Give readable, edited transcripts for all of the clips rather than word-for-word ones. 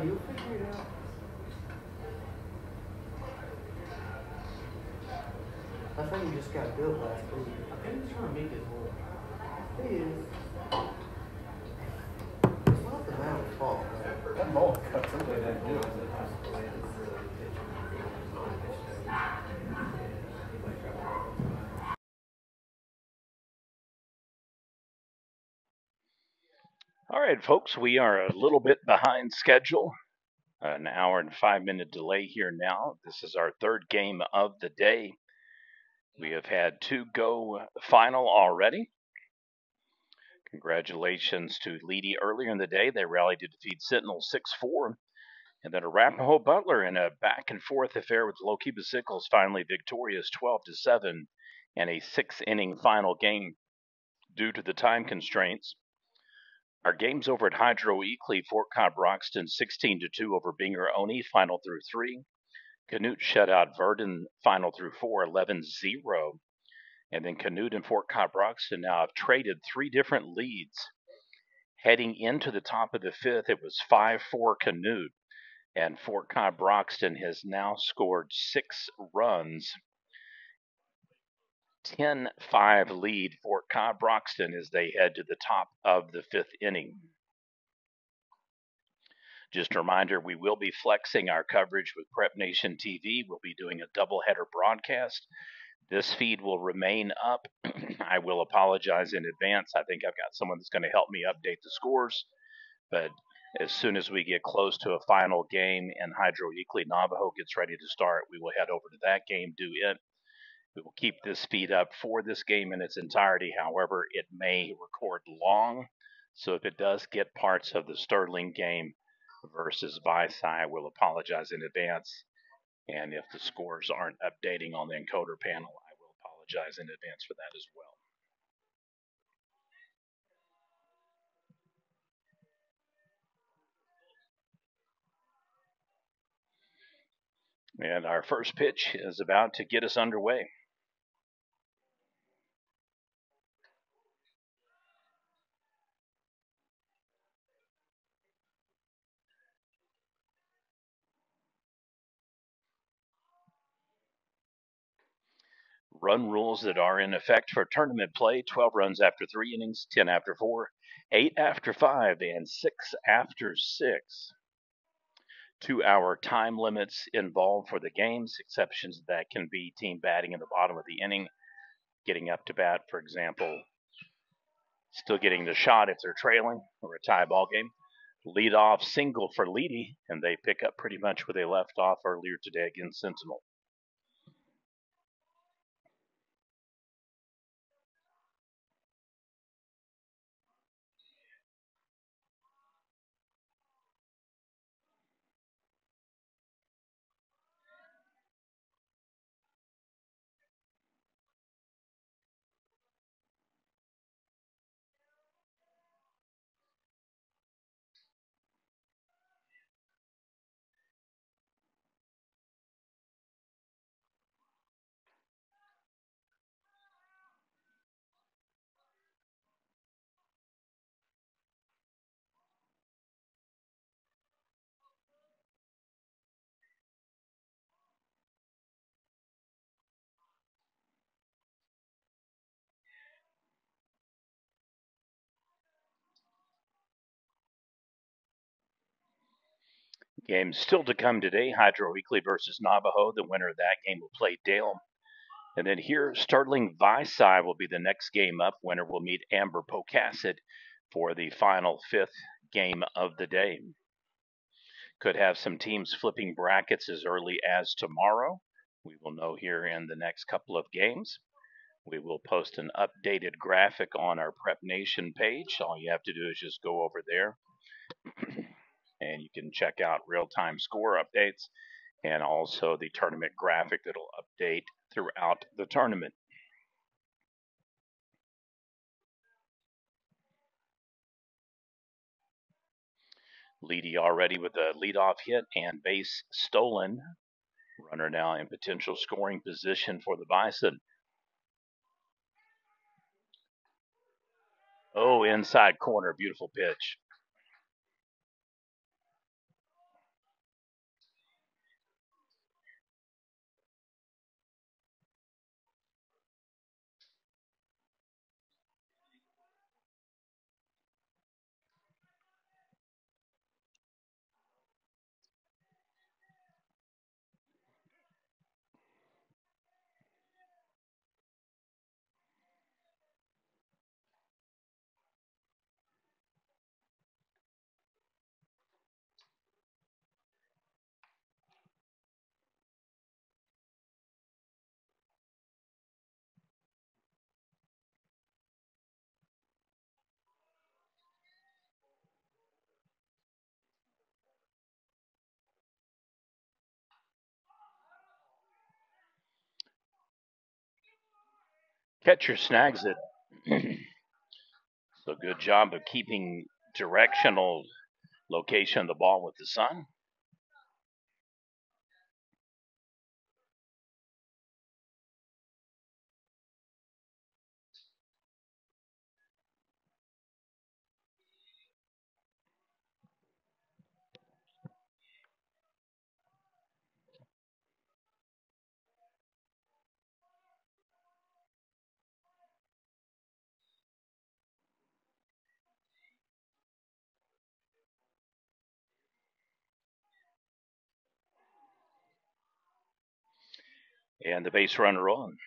you figure it out. I think he just got built last week. I think he's trying to make his whole. He is. It's not the mound's fault. That ball cuts away that good. All right, folks, we are a little bit behind schedule. An hour and 5 minute delay here now. This is our third game of the day. We have had two go final already. Congratulations to Leedy earlier in the day. They rallied to defeat Sentinel 6-4. And then Arapaho Butler in a back and forth affair with Lookeba Sickles finally victorious 12-7 and a 6-inning final game due to the time constraints. Our games over at Hydro Eakly, Fort Cobb Broxton 16-2 over Binger Oni, final through 3. Canute shut out Verdon, final through 4, 11-0. And then Canute and Fort Cobb Broxton now have traded 3 different leads. Heading into the top of the 5th, it was 5-4 Canute. And Fort Cobb Broxton has now scored 6 runs. 10-5 lead Fort Cobb Broxton as they head to the top of the 5th inning. Just a reminder, we will be flexing our coverage with Prep Nation TV. We'll be doing a doubleheader broadcast. This feed will remain up. I will apologize in advance. I think I've got someone that's going to help me update the scores. But as soon as we get close to a final game and Hydro Eakly Navajo gets ready to start, we will head over to that game, do it. We will keep this feed up for this game in its entirety. However, it may record long. So if it does get parts of the Sterling game versus Visai, we'll apologize in advance. And if the scores aren't updating on the encoder panel, I will apologize in advance for that as well. And our first pitch is about to get us underway. Run rules that are in effect for tournament play: 12 runs after 3 innings, 10 after 4, 8 after 5, and 6 after 6. 2-hour time limits involved for the games. Exceptions that can be team batting in the bottom of the inning, getting up to bat, for example, still getting the shot if they're trailing, or a tie ball game. Lead off single for Leedy, and they pick up pretty much where they left off earlier today against Sentinel. Games still to come today: Hydro Eakly versus Navajo. The winner of that game will play Dale. And then here, Sterling Visai will be the next game up. Winner will meet Amber Pocasset for the final 5th game of the day. Could have some teams flipping brackets as early as tomorrow. We will know here in the next couple of games. We will post an updated graphic on our Prep Nation page. All you have to do is just go over there and you can check out real-time score updates and also the tournament graphic that'll update throughout the tournament. Leedy already with a leadoff hit and base stolen. Runner now in potential scoring position for the Bison. Oh, inside corner, beautiful pitch. Catcher snags it. So good job of keeping directional location of the ball with the sun. And the base runner on.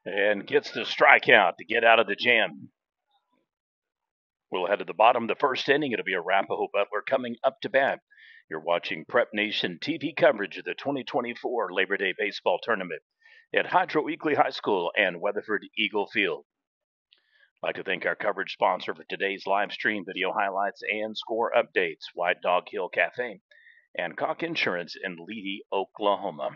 And gets the strikeout to get out of the jam. We'll head to the bottom of the first inning. It'll be Arapaho Butler coming up to bat. You're watching Prep Nation TV coverage of the 2024 Labor Day Baseball Tournament at Hydro Weekly High School and Weatherford Eagle Field. I'd like to thank our coverage sponsor for today's live stream video highlights and score updates, White Dog Hill Cafe and Cock Insurance in Leedy, Oklahoma.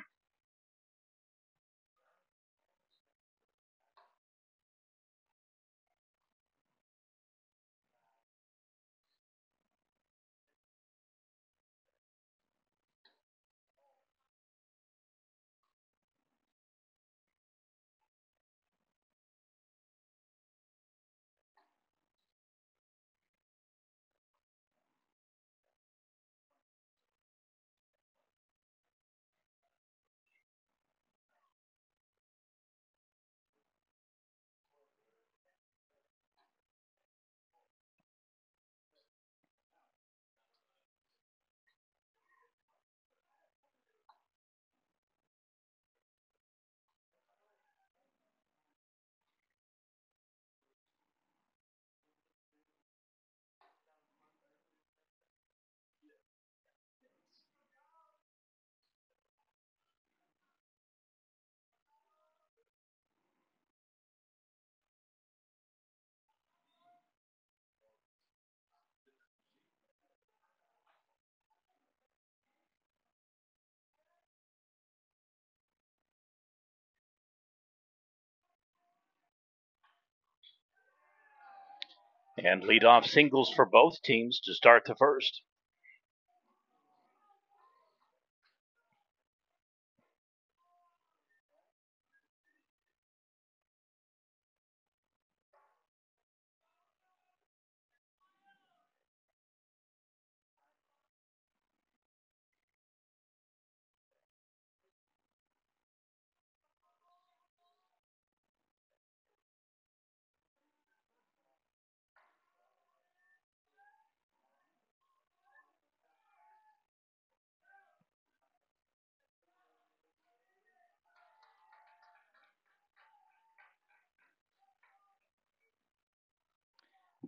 And leadoff singles for both teams to start the first.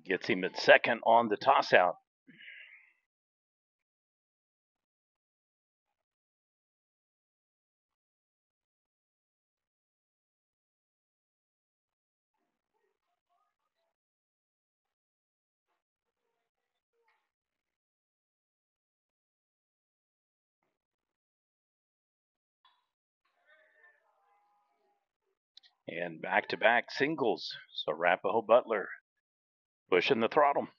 Gets him at second on the toss out. And back-to-back singles. So Arapaho Butler pushing the throttle.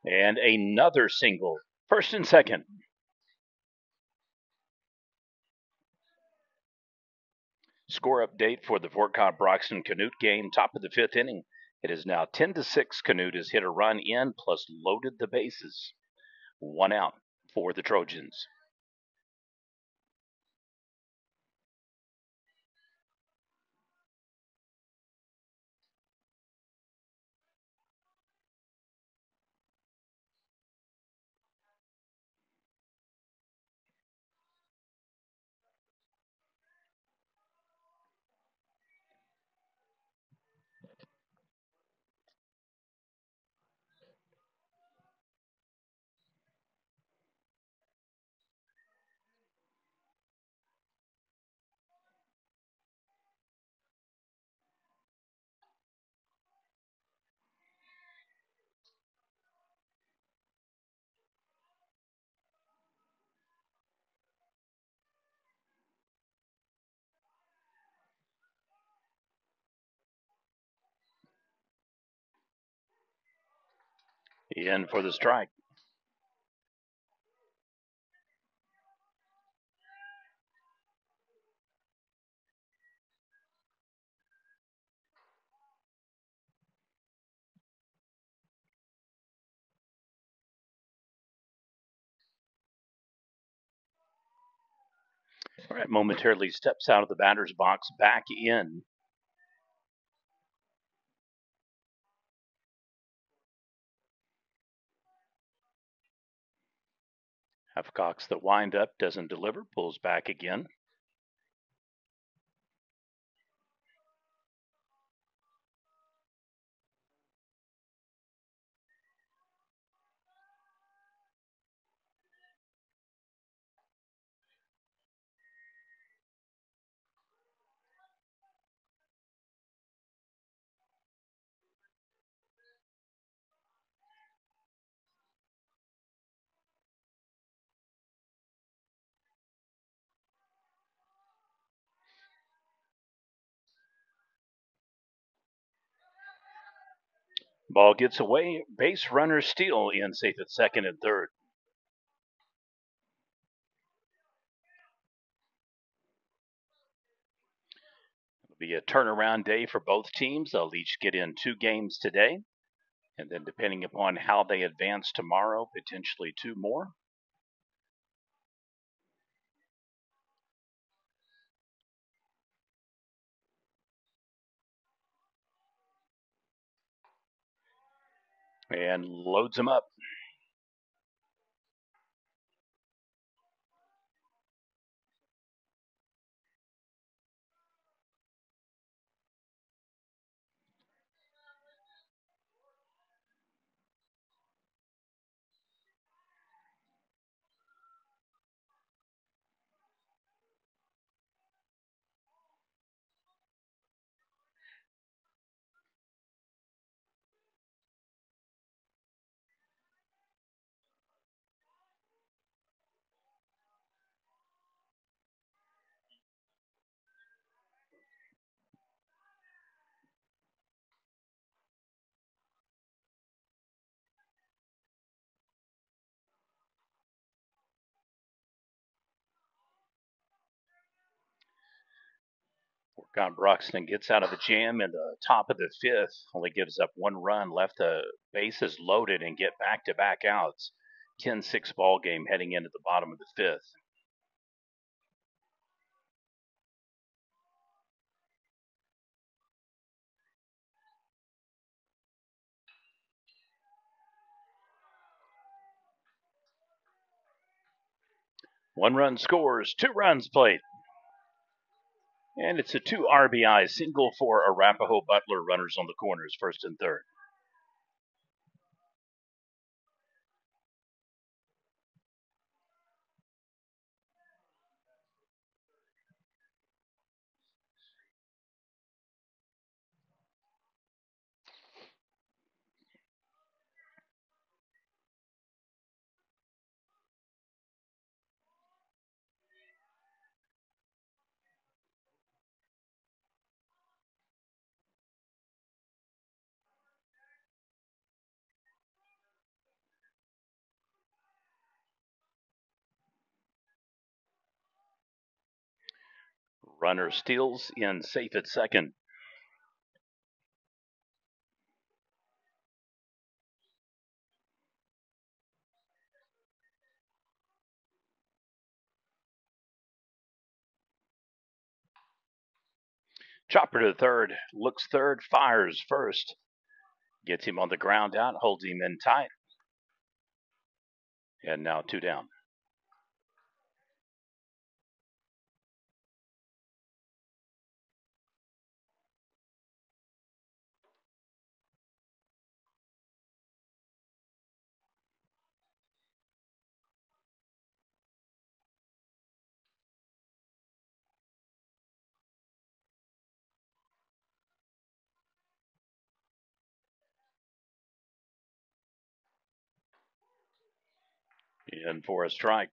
And another single. First and second. Score update for the Fort Cobb-Broxton Canute game, top of the fifth inning. It is now 10-6. Canute has hit a run in plus loaded the bases. One out for the Trojans. In for the strike. All right, momentarily steps out of the batter's box, back in. Hathcock's the windup, doesn't deliver, pulls back again. Ball gets away, base runner steal in, safe at second and third. It'll be a turnaround day for both teams. They'll each get in 2 games today, and then depending upon how they advance tomorrow, potentially 2 more. and loads him up. Work Broxton gets out of the jam in the top of the fifth, only gives up one run, left the bases loaded, and get back-to-back outs. 10-6 ball game heading into the bottom of the fifth. One run scores, 2 runs played. And it's a 2 RBI single for Arapaho Butler, runners on the corners, first and third. Runner steals in safe at second. Chopper to third, looks third, fires first. Gets him on the ground out, holds him in tight. And now 2 down. In for a strike.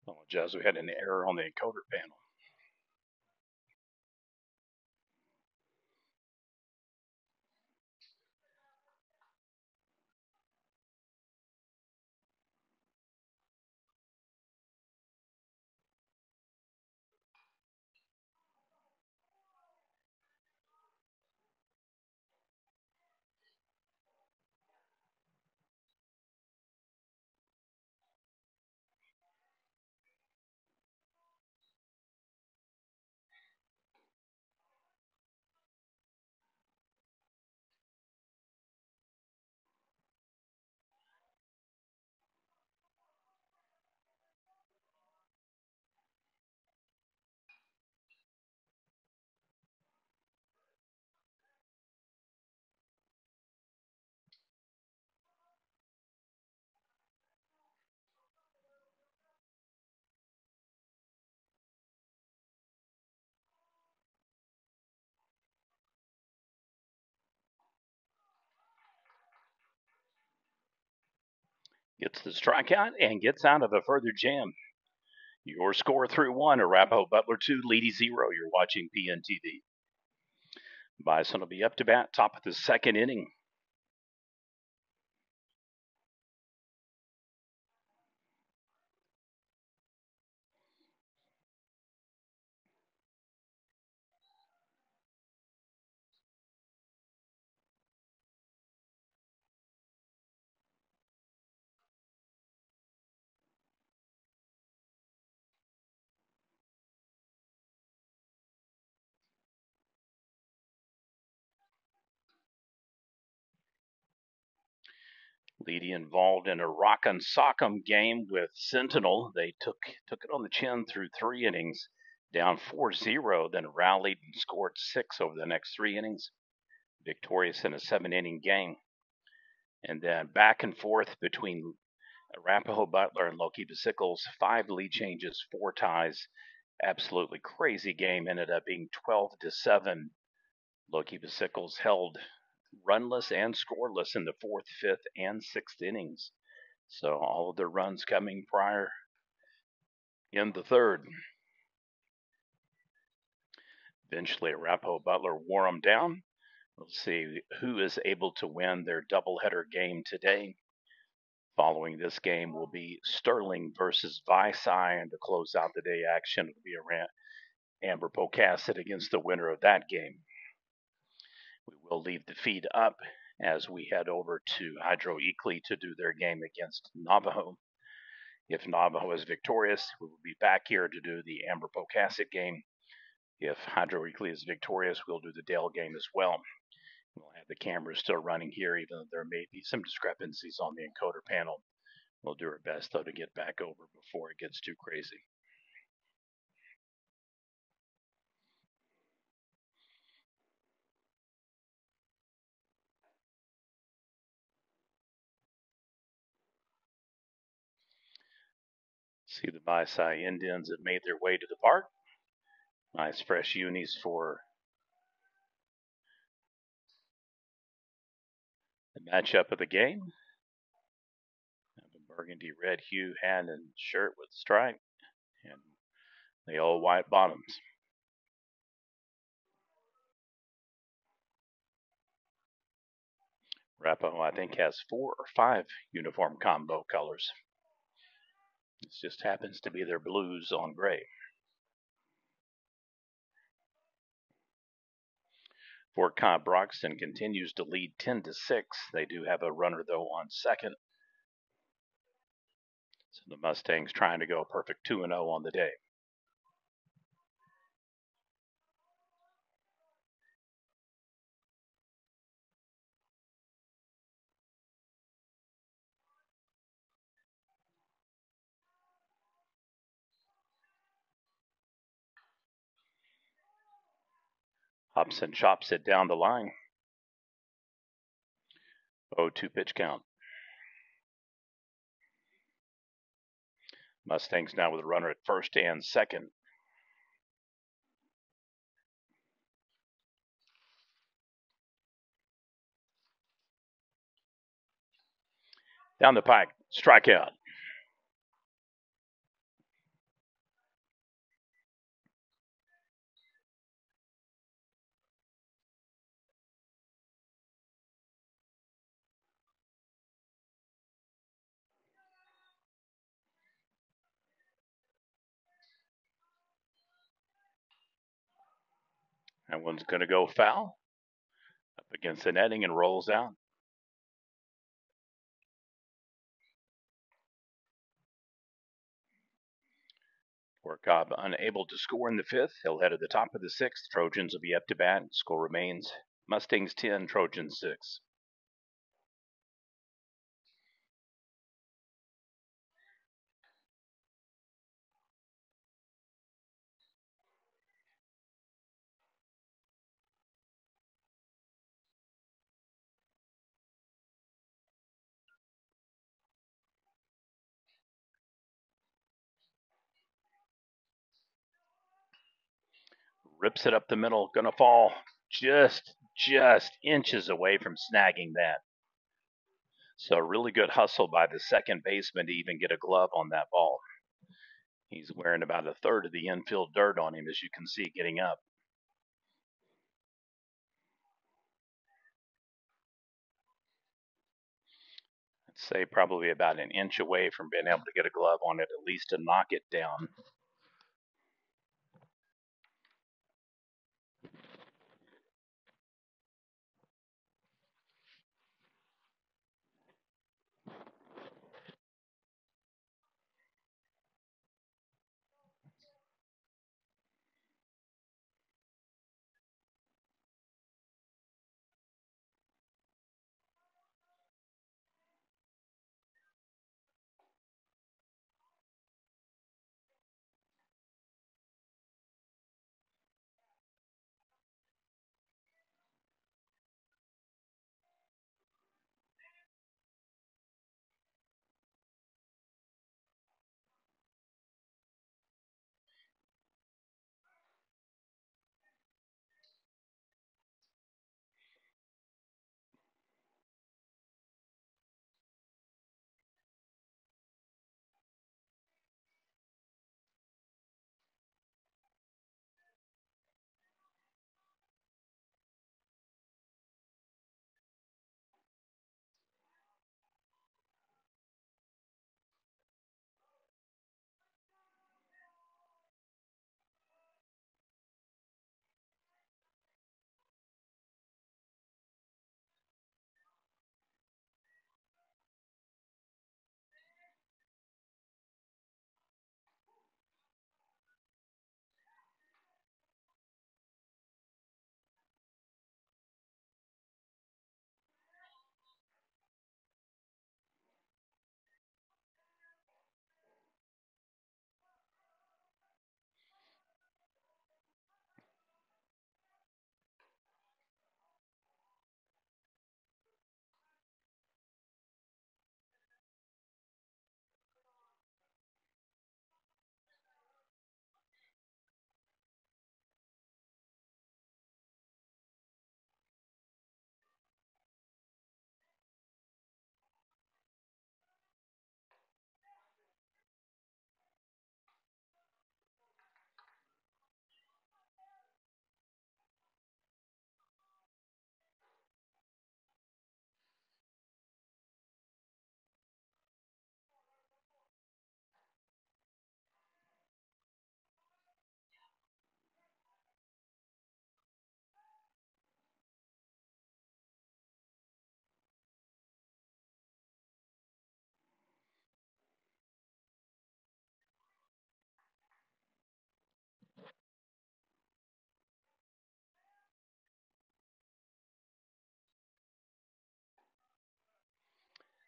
Apologize, we had an error on the encoder panel. Gets the strikeout and gets out of a further jam. Your score 3-1, Arapaho Butler 2, Leedy 0. You're watching PNTV. Bison will be up to bat, top of the second inning. Leedy involved in a rock and sock'em game with Sentinel. They took it on the chin through 3 innings, down 4-0, then rallied and scored 6 over the next 3 innings. Victorious in a 7-inning game. And then back and forth between Arapaho Butler and Lookeba Sickles, 5 lead changes, 4 ties. Absolutely crazy game. Ended up being 12-7. Lookeba Sickles held runless and scoreless in the 4th, 5th, and 6th innings. So all of their runs coming prior in the 3rd. Eventually, Arapaho Butler wore them down. We'll see who is able to win their doubleheader game today. Following this game will be Sterling versus Visay, and to close out the day action will be Amber Pocasset against the winner of that game. We will leave the feed up as we head over to Hydro Eakly to do their game against Navajo. If Navajo is victorious, we will be back here to do the Amber Pocasset game. If Hydro Eakly is victorious, we'll do the Dale game as well. We'll have the cameras still running here, even though there may be some discrepancies on the encoder panel. We'll do our best, though, to get back over before it gets too crazy. See the Visay Indians that made their way to the park. Nice fresh unis for the matchup of the game. A burgundy red hue hand and shirt with stripe, and the old white bottoms. Arapaho, I think, has 4 or 5 uniform combo colors. This just happens to be their blues on gray. Fort Cobb Broxton continues to lead 10-6. They do have a runner, though, on second. So the Mustangs trying to go perfect 2-0 on the day. Hobson chops it down the line. 0-2 pitch count. Mustangs now with a runner at first and second. Down the pike, strikeout. That one's going to go foul. Up against the netting and rolls out. Fort Cobb unable to score in the 5th. He'll head to the top of the 6th. Trojans will be up to bat. Score remains Mustangs 10, Trojans 6. Rips it up the middle. Gonna fall just inches away from snagging that. So, really good hustle by the second baseman to even get a glove on that ball. He's wearing about a third of the infield dirt on him, as you can see, getting up. I'd say probably about an inch away from being able to get a glove on it, at least to knock it down.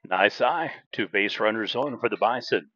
Nice eye. Two base runners on for the Bison.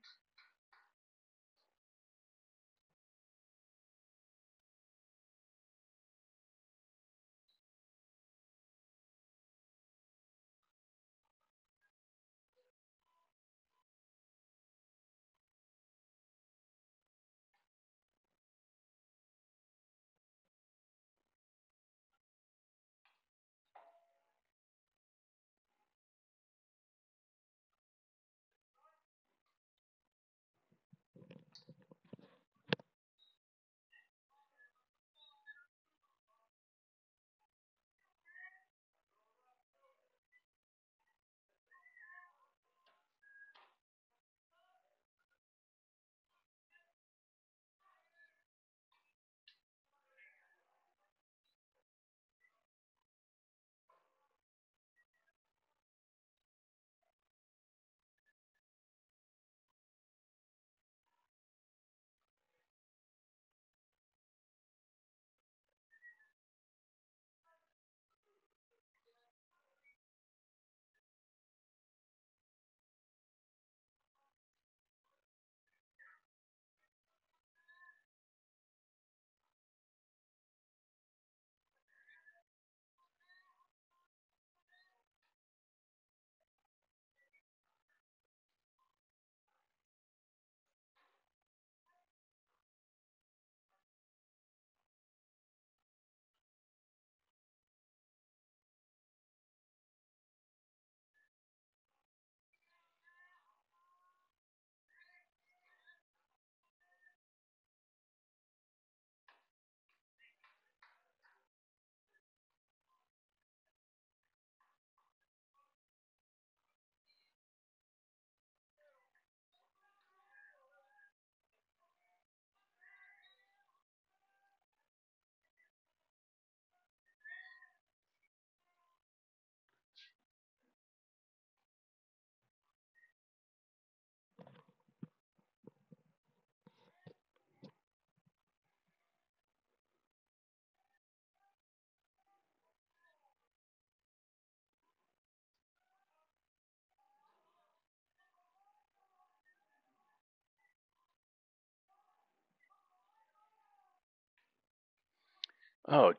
Oh,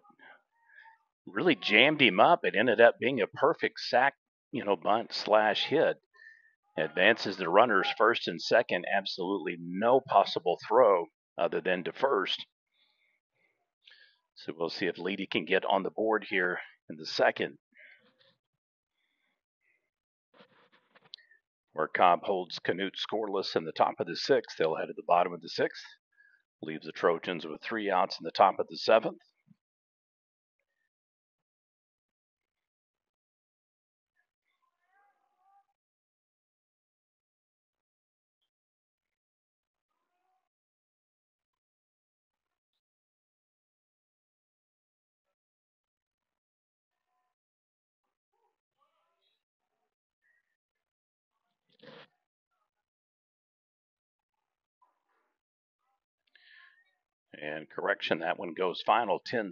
really jammed him up. It ended up being a perfect sack, bunt slash hit. Advances the runners first and second. Absolutely no possible throw other than to first. So we'll see if Leedy can get on the board here in the second. Where Cobb holds Canute scoreless in the top of the sixth, they'll head to the bottom of the sixth. Leaves the Trojans with 3 outs in the top of the seventh. And correction, that one goes final 10-6.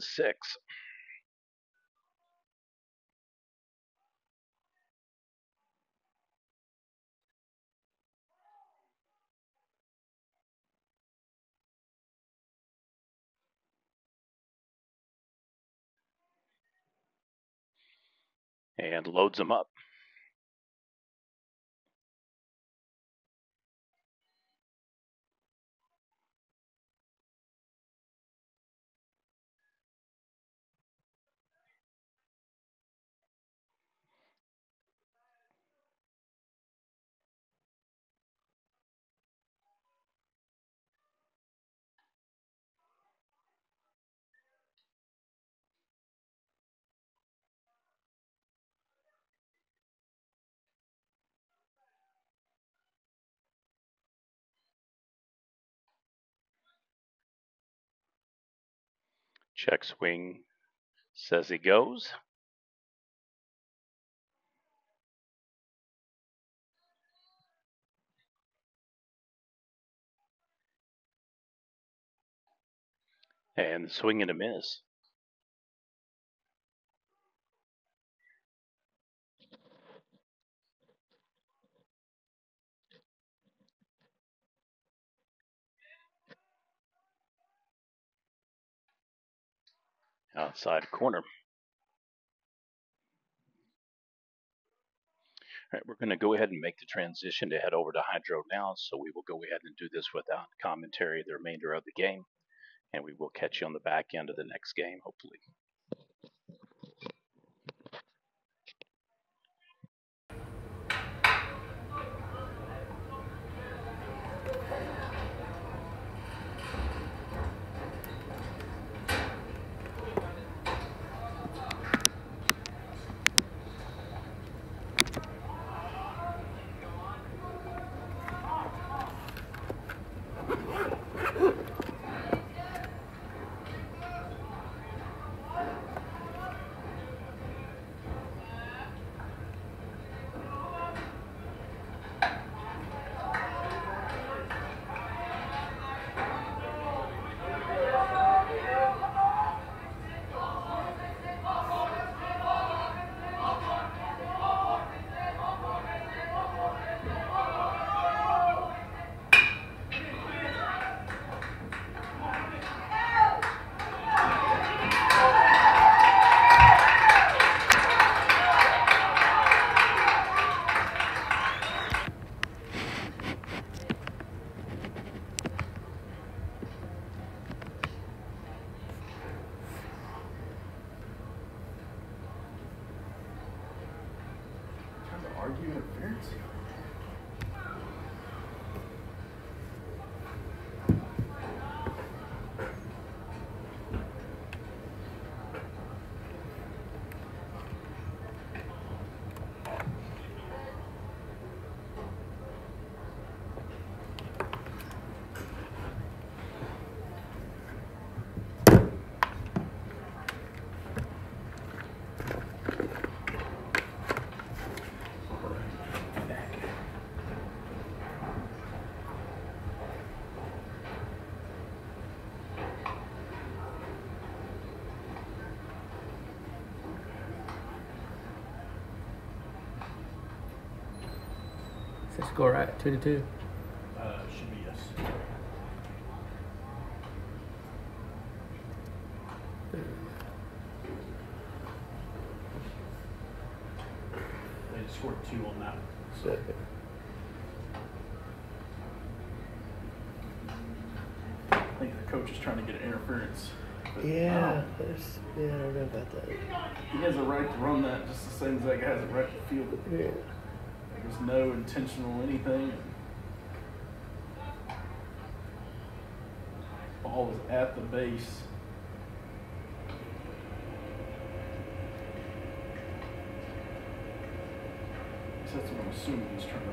And loads them up. Check swing says he goes. And swing and a miss. Outside corner. All right, we're going to go ahead and make the transition to head over to Hydro now. So we will go ahead and do this without commentary the remainder of the game. And we will catch you on the back end of the next game, hopefully. Argue interference. Is the score right? 2-2. Should be yes. They just scored 2 on that. So. Okay. I think the coach is trying to get interference. But Yeah, I don't know about that. he has a right to run that just the same as that guy has a right to field it. Yeah. There's no intentional anything. Ball is at the base. So that's what I'm assuming he's trying to do.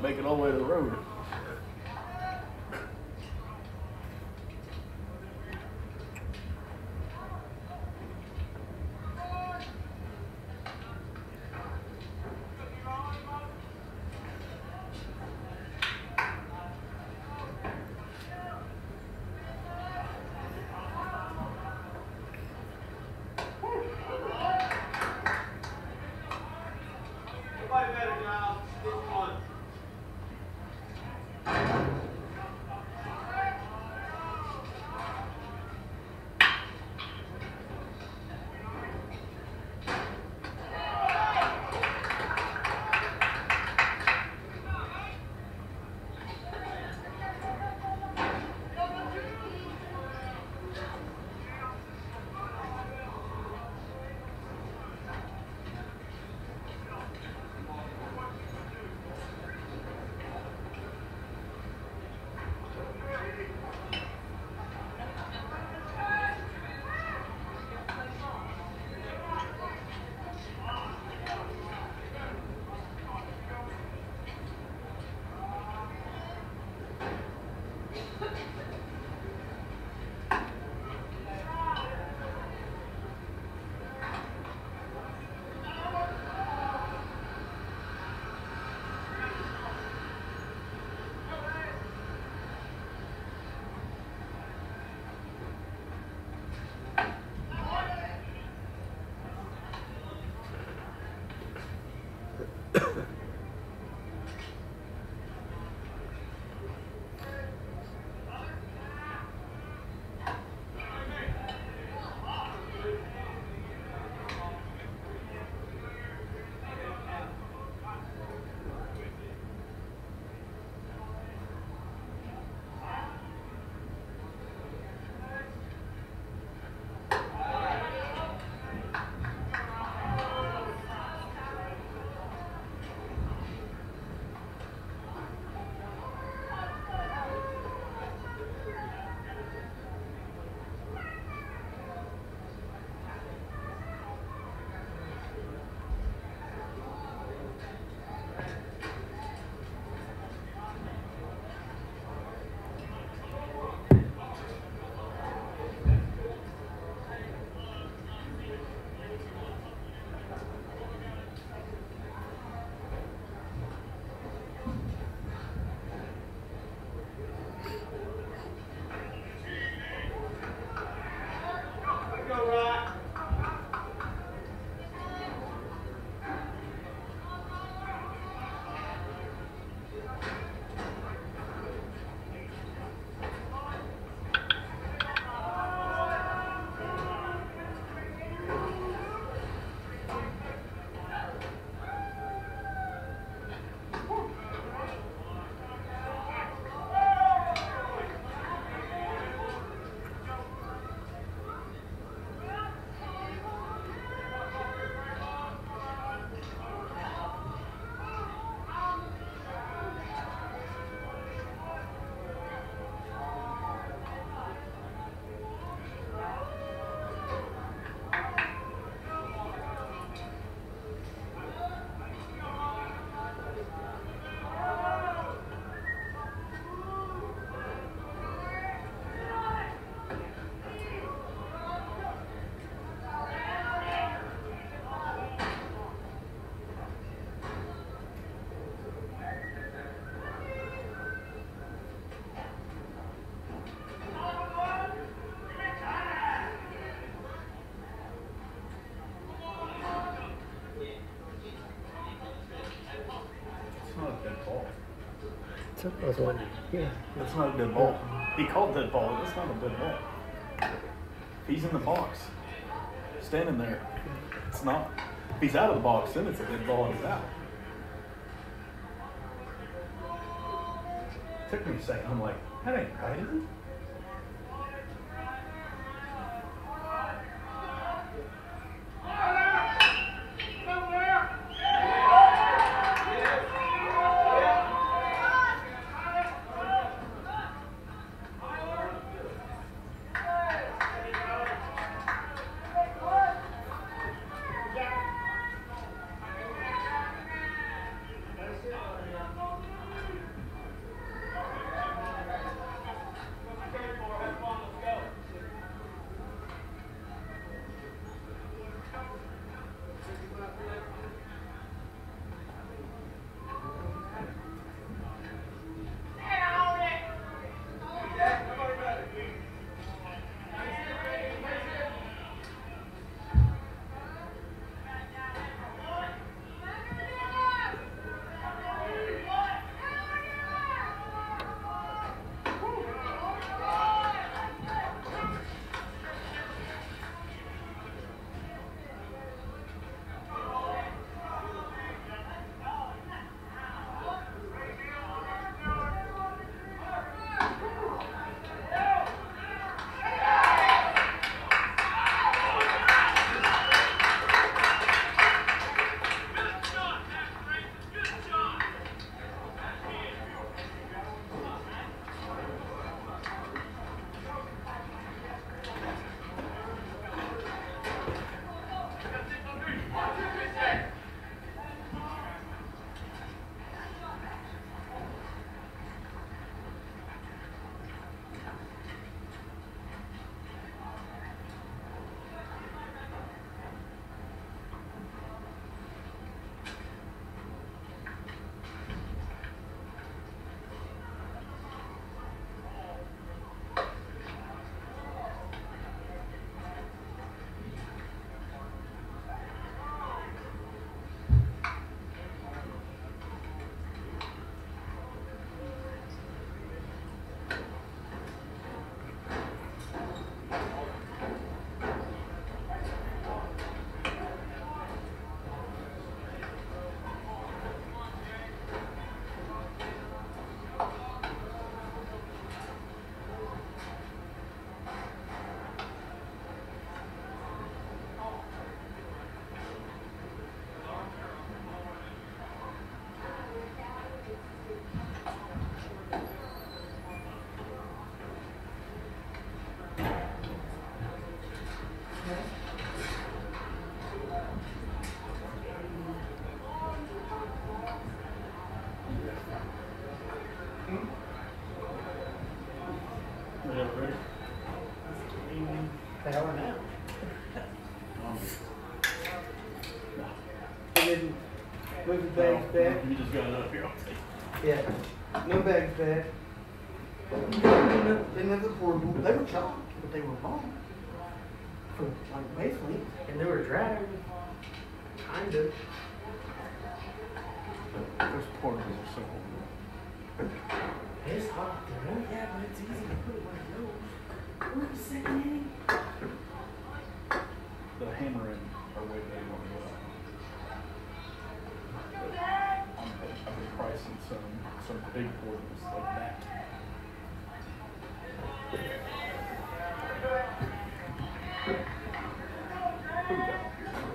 not make it all the way to the road. Sickles one. Yeah. That's not a dead ball. He called dead ball. That's not a dead ball. He's in the box. Standing there. It's not. If he's out of the box, then it's a dead ball and he's out. Took me a second. I'm like, that ain't right, is it? didn't move the bags back. You just got it up here. Yeah. No bags back. Didn't have the portable. They were chopped, but they were long. Like basically. And they were dry. Kind of. Those portables are so cool. It's hot, man. Yeah, but it's easy to put it where it goes. Where's the second inning? The hammer in are way better than the I've been pricing some big portables like that.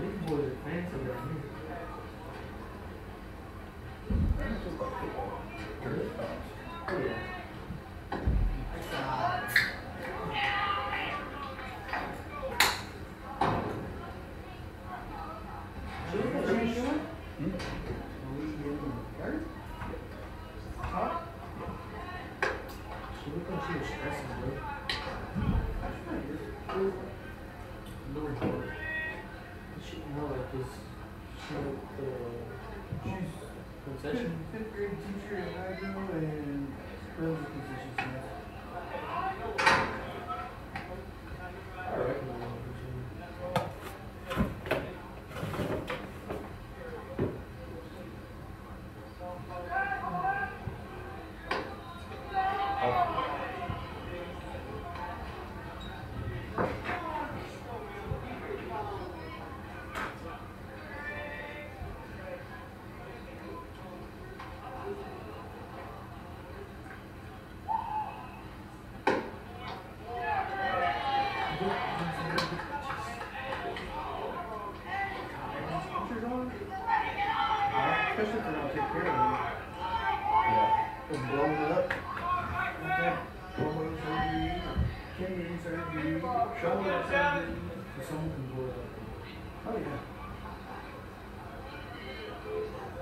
These boys are fancy right here. It's just like football. Really fast. Oh yeah. Concession? 5th grade teacher at Hydro and runs the concession stand. I reckon we'll continue. Especially if they don't take care of them. Yeah. Just blowing it up. Okay. Elbow surgery, kidney surgery, shoulder surgery. Someone can blow it up. Oh yeah.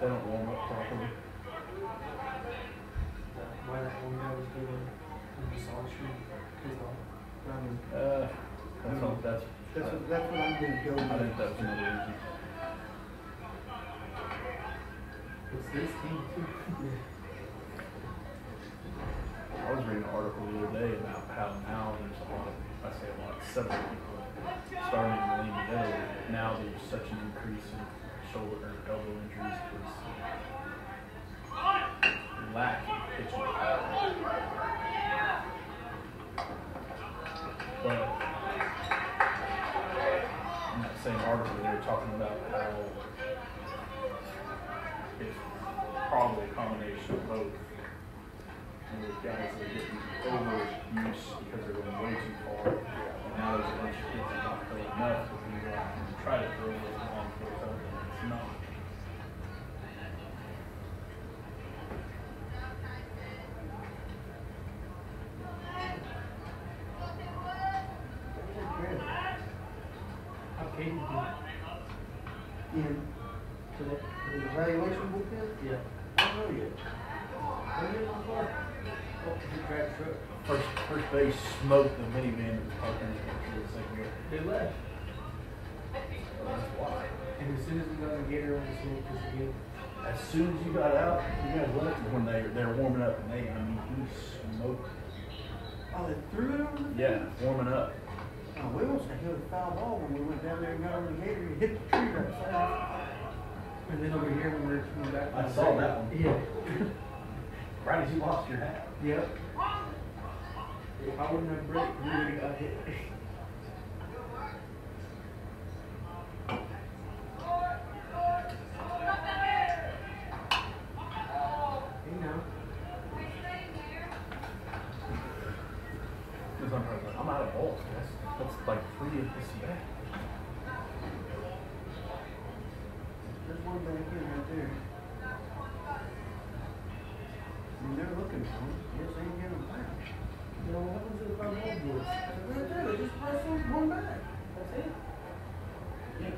They don't warm up properly. Why that one guy was doing a massage room? That's what I'm going to go with. I think that's another reason. It's this team too. I was reading an article the other day about how now there's several people starting to lean together. Now there's such an increase in shoulder or elbow injuries because lack of pitching power. But in that same article, they were talking about how it's probably a combination of both. And with guys that are getting overuse because they're going way too far. And now there's a bunch of kids that don't throw enough because you go out and try to throw those long throws out and it's not. How Katie do? In to the evaluation bullpen? Yeah. I don't know yet. When you on far? Oh, he dragged truck. First base smoked the minivan that was parked in the second year. They left. That's why. And as soon as we got the gator on the slope, this again. As soon as you got out, you guys left when they're warming up and he smoked. Oh, they threw it over the field? Yeah, warming up. Oh, we almost got hit with a foul ball when we went down there and got on the gator and hit the tree right side. And then over here when we were coming back. I saw that one. Yeah. Right as you lost your hat. Yep. If I wouldn't have braked, we would have got hit. Hey now. I'm out of balls. That's like 3 of this year. There's one back in right there. I mean, they're looking for him. Yes, they ain't getting him back. You know, what happens to the 5 ball boys? Right there, they just press one back. That's it. Yeah.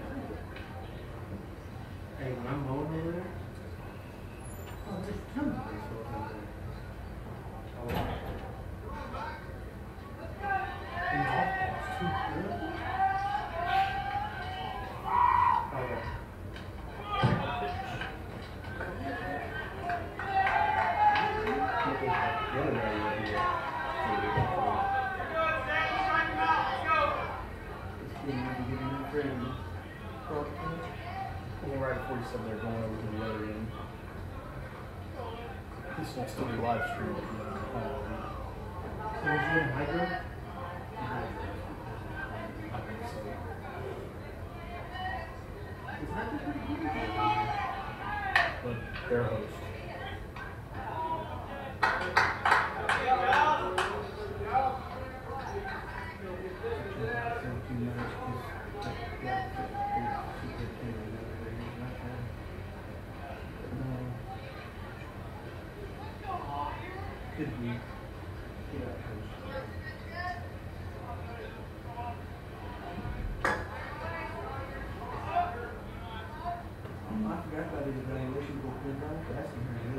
Hey, when I'm mowing over there, oh, there's tons of baseball out there. Oh, wow. And golf balls, too. Really? Oh, yeah. Well, right before you said they're going over to the other end. This will still be live streamed. So it's in hydro? Is hydro pretty good? But their host. Could be. Yeah. I forgot about his evaluation book. That's in here.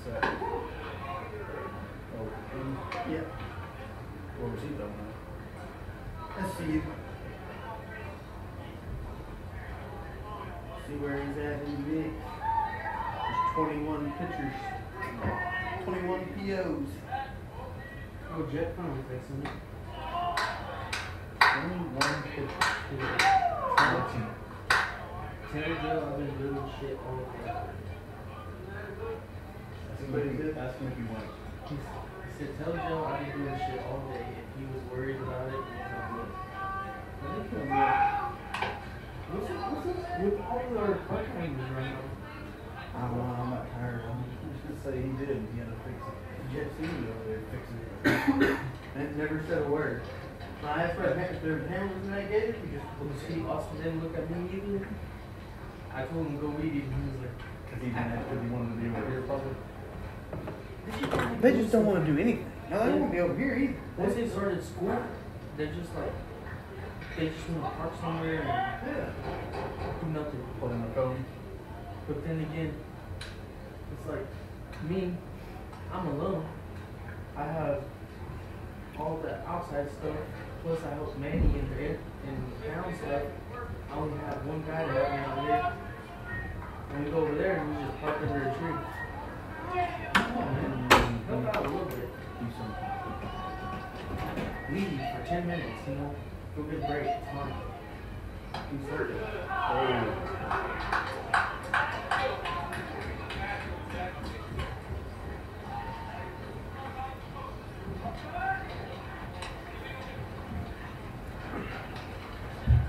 So, oh, Yeah. what was he done? Let's see. See where he's at in the mix. There's 21 pitchers. 21 POs. Oh, Jet Phone fixing it. 21 pitches. Tell Joe I've been doing shit all day. Ask him if he went. He said, tell Joe I've been doing shit all day. If he was worried about it, what's this with all our part-timers right now? I don't know, I'm not tired. I'm just gonna say he did. He had to fix it. Jet City over there fixing it. And never said a word. When I asked for if there were cameras in that gate, he just looked at Austin didn't look at me either. I told him to go weed eat, and he was like, Because he wanted to be over here, probably. they just don't want to do anything. No, they don't want to be over here either. Once they started school, they're just like, they just want to park somewhere and do nothing. Pulling the phone. But then again, it's like, me, I'm alone. I have all the outside stuff, plus I help Manny in the town stuff. I only have one guy to help me out here. And we go over there and we just park under a tree. Help out a little bit. Do some. Leave for 10 minutes, you know. Go get a break, it's fine. Do something.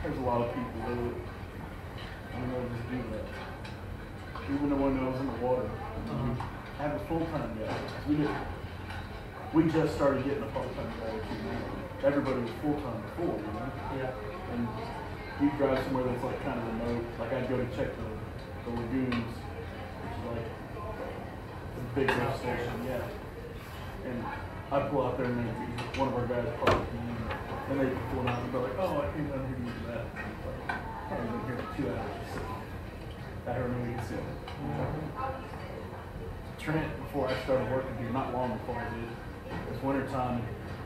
There's a lot of people that would, I don't know, just do that. Even the one that was in the water. Have a full-time guy. We just started getting a part-time guy. Everybody was full-time before, you know? Yeah. And you drive somewhere that's like kind of remote. Like I'd go to check the lagoons, which is like a big lift station, yeah. And I'd pull out there and one of our guys parked and they'd pull out and be like, oh, I came down here to use that. Like, I've been here for 2 hours. So I don't know we can sit. Trent, before I started working here, not long before I did, it was winter time.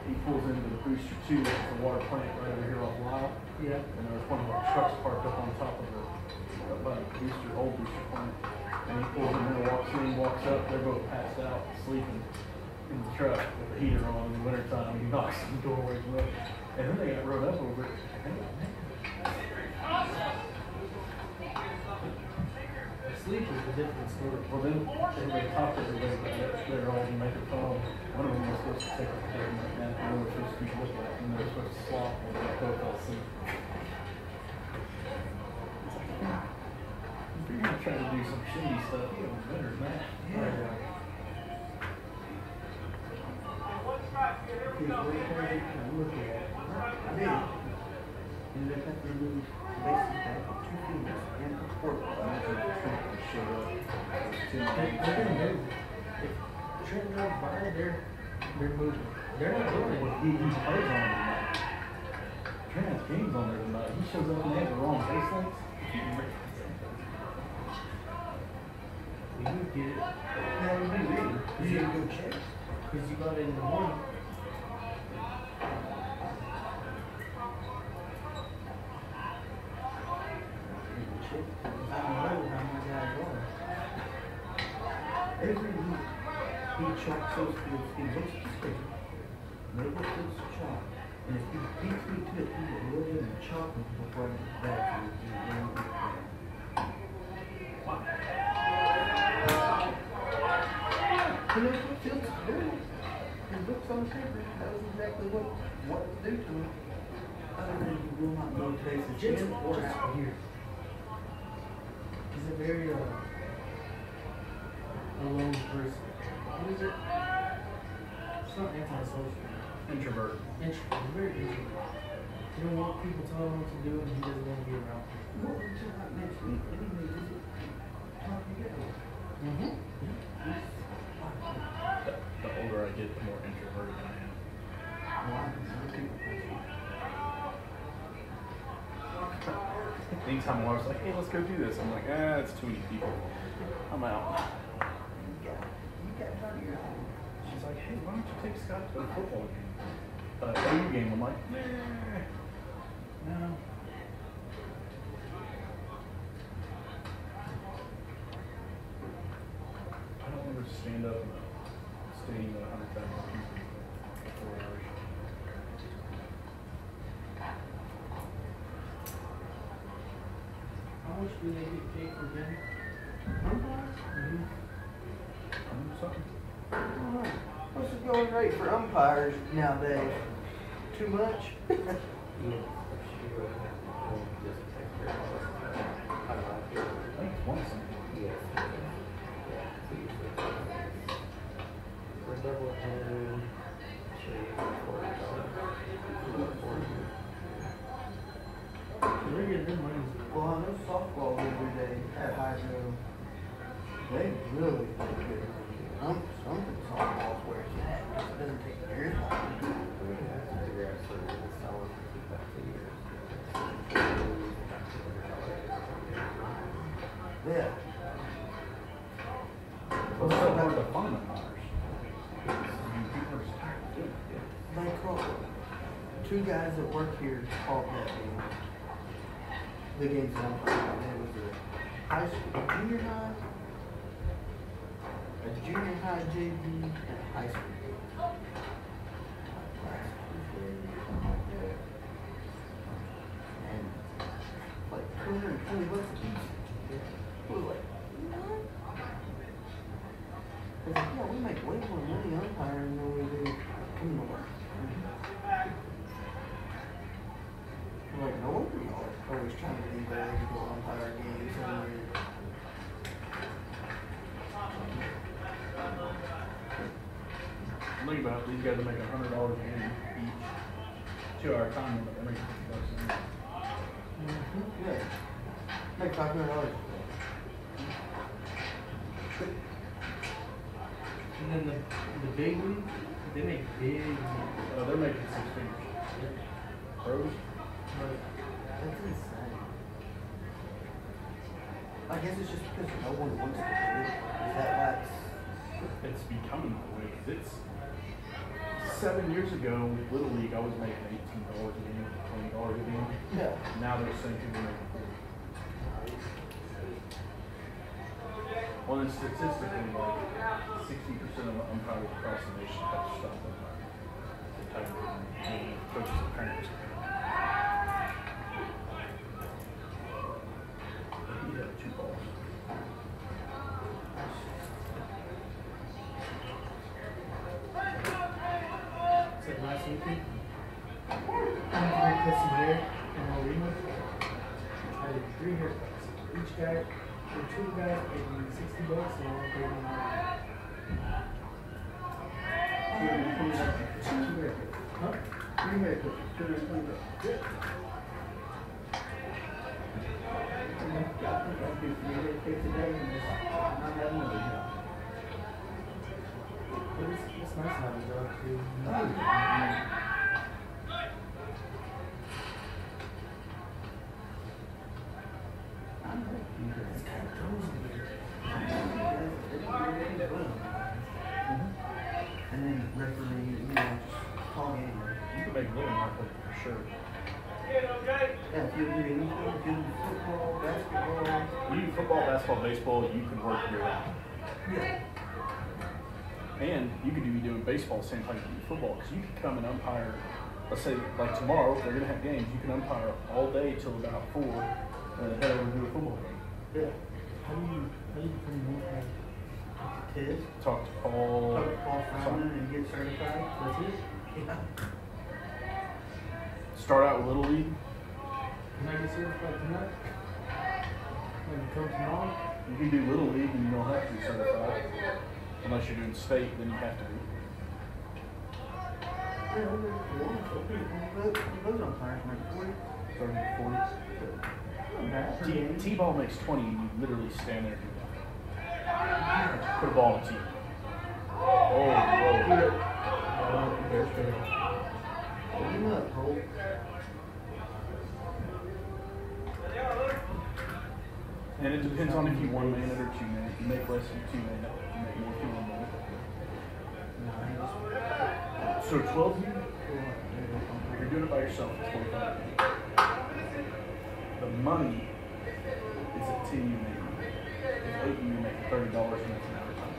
He pulls into the Booster 2, which is the water plant right over here off Lyle. Yeah. And there was one of our trucks parked up on top of the old booster plant. And he pulls in there, walks up, they're both passed out, sleeping in the truck with the heater on in the wintertime. He knocks on the door, wakes them up. And then they got rode up over it. Sleep is a different story. Well, then everybody talked to everybody about it. They're all in make a phone. One of them was supposed to take a picture of that, and they were supposed to be looking at it, and they were supposed to swap when they both fell asleep. If you're gonna try to do some shitty stuff, you know, it's better than that. And they have to remove basically 2 fingers and a fork. They're gonna move. If Trent goes by, they're moving. They're not doing Well, it. he plays on it tonight. Trent has games on there tonight. He shows up and they have the wrong face links. You can get it. How would you read? You didn't go check. Because you got it in the morning. Every week, he chalks those fields. He looks at the schedule. Neighborhood's chalk. And if he beats me to it, he will look in and chop me before I get back to you. You know what Fields is doing? His books on the paper. That was exactly what to do to him. Other than he will not go today's Jim's agenda or just out. weird. He's a very alone person. What is it? It's not antisocial. Introvert. He's very introvert. He don't want people telling him what to do, and he doesn't want to be around people. What we're talking about next week, anyway, is it talk together? Mm-hmm. The older I get, the more introverted I am. Anytime Laura's like, hey, let's go do this, I'm like, it's too many people. I'm out. You got time to your own. She's like, hey, why don't you take Scott to a football game? OU game. I'm like, nah, no. I don't want to stand up in a stadium with 100,000 people for 4 hours. How much do they get paid for them? Umpires? Something. I don't know. What's the going rate for umpires nowadays? Too much? I think it's one something. They're getting their money's worth. Well, I know softball every day at high school. They really think good. Something softball's where it's at. It doesn't take very long. Yeah. What's so hard to find umpires? People are just tired of doing it. They called two guys that work here called that game. The game's on. It was a high school, junior high, JV, and a high school game. And like $220 a piece. We were like, what? I was like, yeah, we make way more money umpiring than we do coming to work. I'm like, no wonder y'all are always trying to leave early to go umpire games somewhere. Think about it, these guys are making $100 a game each. 2 hour time limit, they're making $50 a game. Yeah. Make $500. And then the big league, they make big money. They're making 6 figures. Pros? That's insane. I guess it's just because no one wants to do it. Is that why It's becoming that way. 'Cause it's 7 years ago with Little League, I was making $18 a game, $20 a game. Yeah. Now they're saying people making $40. Well, then statistically, like 60% of the umpires across the nation have stopped umpiring. The type of coaches and parents. You have 2 balls. It's like last weekend. I cut some hair in my arena. I did 3 haircuts. Each guy, the 2 guys paid me $60 and one paid me $90. 2 haircuts. Huh? 3 haircuts, $220. Yeah. I think I'll do 3 haircuts a day and just not have another job. But it's nice to have a job too. It's kind of cozy here. And then referee, just call game. You can make a living off of it for sure. Yeah, if you do anything, if you do football, basketball. You do football, basketball, baseball, you can work year round. Yeah. And you could be doing baseball the same time you do football, because you could come and umpire let's say like tomorrow, they're gonna have games. You can umpire all day till about 4, and then head over to do a football game. Yeah. How do you become more Test. Talk to Paul. Talk to Paul Simon and get certified. That's it? Yeah. Start out with Little League. Can I get certified tonight? Like come tomorrow? You can do Little League and you don't have to be certified. Unless you're doing state, then you have to be. Those umpires make 40. 30 to 40. Not bad. T-ball makes 20 and you literally stand there and do that. Put a ball in the tee. Oh, whoa. There's the. Hold him up, Holt. And it depends on if you 1-man it or 2-man. If you make less than 2-man, you make more than 1-man. So 12 you? If you're doing it by yourself, it's 45. The money is at 10 you make. If 8 you make $30 and that's an hour time.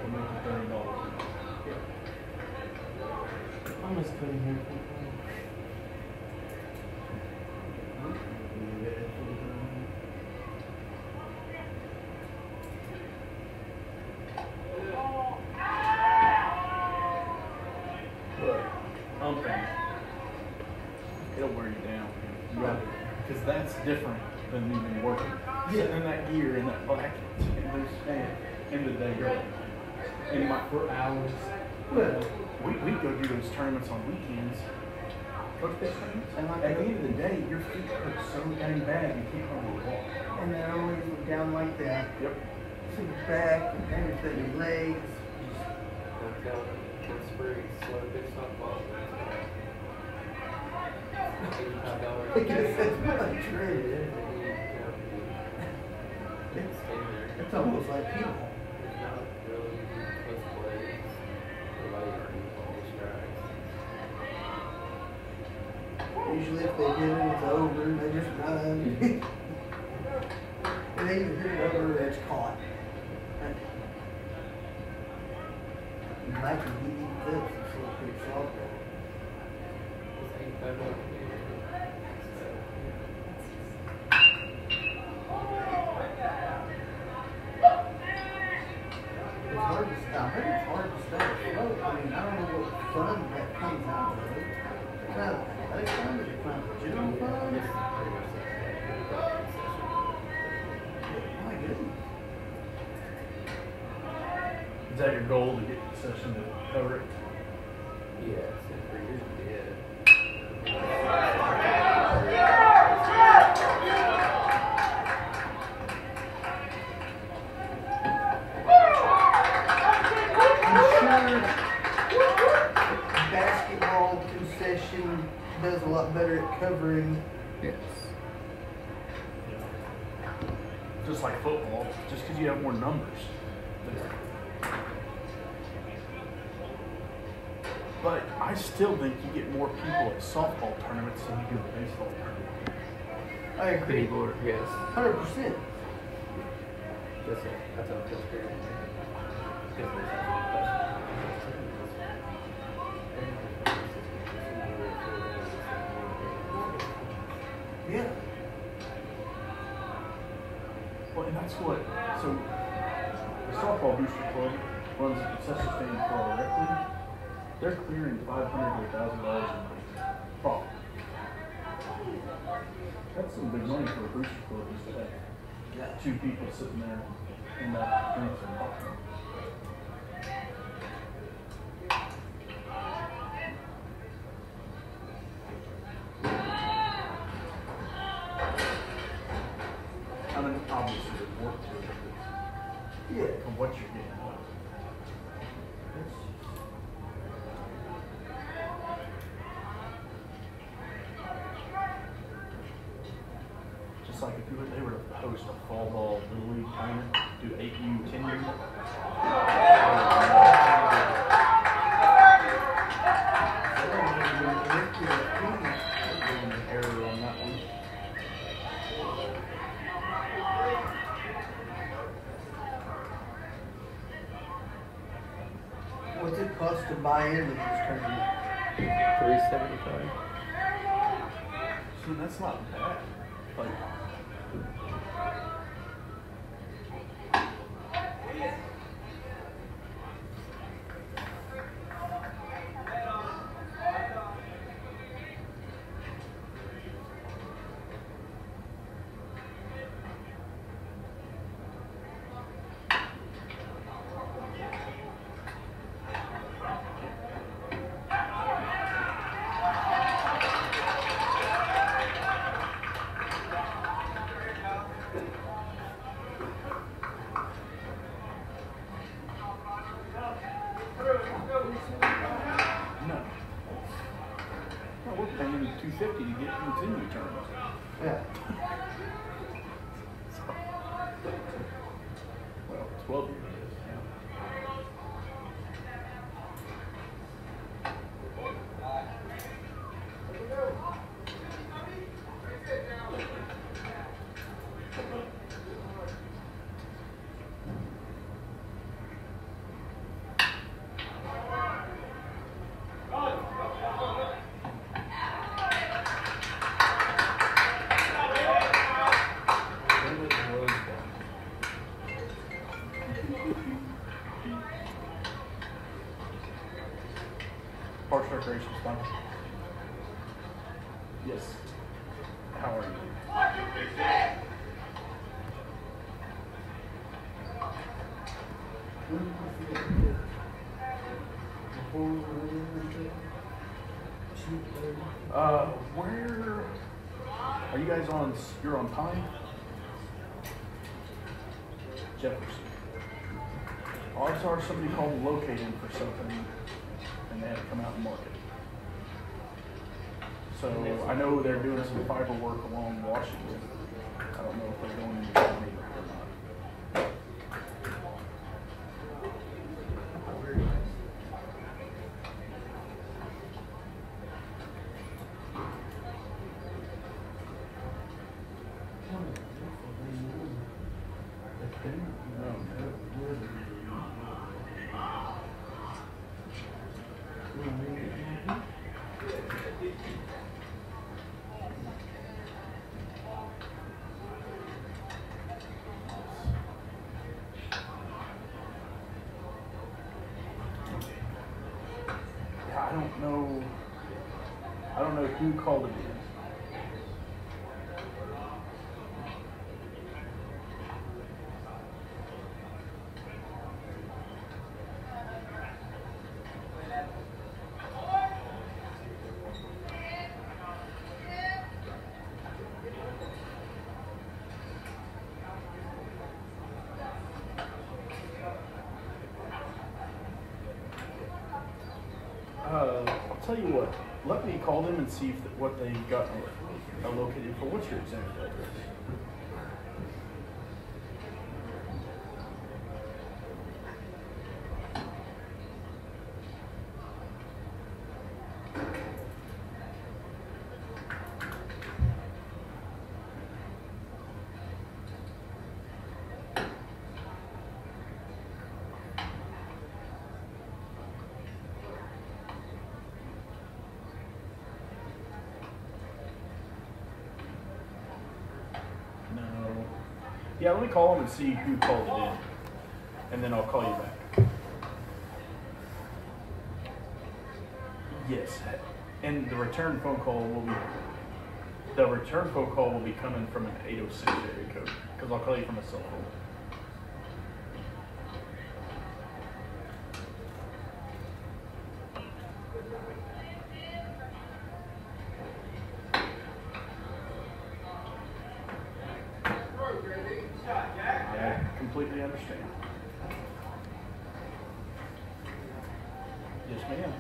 We'll make you $30. I miss cutting hair. Look, umping, it'll wear you down. You gotta, because that's different than even working. Sitting in that gear, in that black, and they're staying in the day. And for hours. Well, we go do those tournaments on weekends. Coach best tournaments. And like at the end of the day, your feet hurt so dang bad you can't hardly walk. And they always look down like that. Yep. To your back and everything, your legs. Don't tell them. It's free. Slow pitch softball. $85. Because that's not true. It's almost like people. It's not really close plays. Usually if they hit it, it's over. They just run. And they either hit it over or it's caught. Like he clips and slow pitch softball. It's hard to stop. I think it's hard to stop a float. I mean, I don't know what fun that comes out of it. It's not, I think fun is fun. General fun? My goodness. Is that your goal to get the session to cover it? Yeah, it's for you to be it. Basketball concession does a lot better at covering. Yes. Just like football, just because you have more numbers. But I still think you get more people at softball tournaments than you do at baseball tournaments. I agree. Keyboard, yes. 100%. That's a tough period. Yeah. Well, and that's what, so the softball booster club runs a concession stand for our rec league. They're clearing $500 to $1,000 in profit. That's some big money for a booster club just to have two people sitting there and drinks and popcorn. I mean, obviously there's work to it, but Yeah. from what you're getting. Just like if they were to host a fall ball little league tournament, do 8U, 10U. Error on that one. to buy into this tournament. 375. See, that's not bad. Like, no. Well, we're paying $250 to get into the tournament. Yeah. Well, 12 years. Parks and Recreation's fun. Yes. How are you? Where are you guys on? You're on Pine? Jefferson. Odds are somebody called locating for something and they had to come out and mark it. So I know they're doing some fiber work along Washington. I don't know if they're going into county or not. I don't know who called it in. I'll tell you what. Let me call them and see if what they got located for. What's your exact address? Yeah, let me call them and see who called it in, and then I'll call you back. Yes, and the return phone call will be coming from an 806 area code, because I'll call you from a cell phone. Completely understand. Yes, ma'am.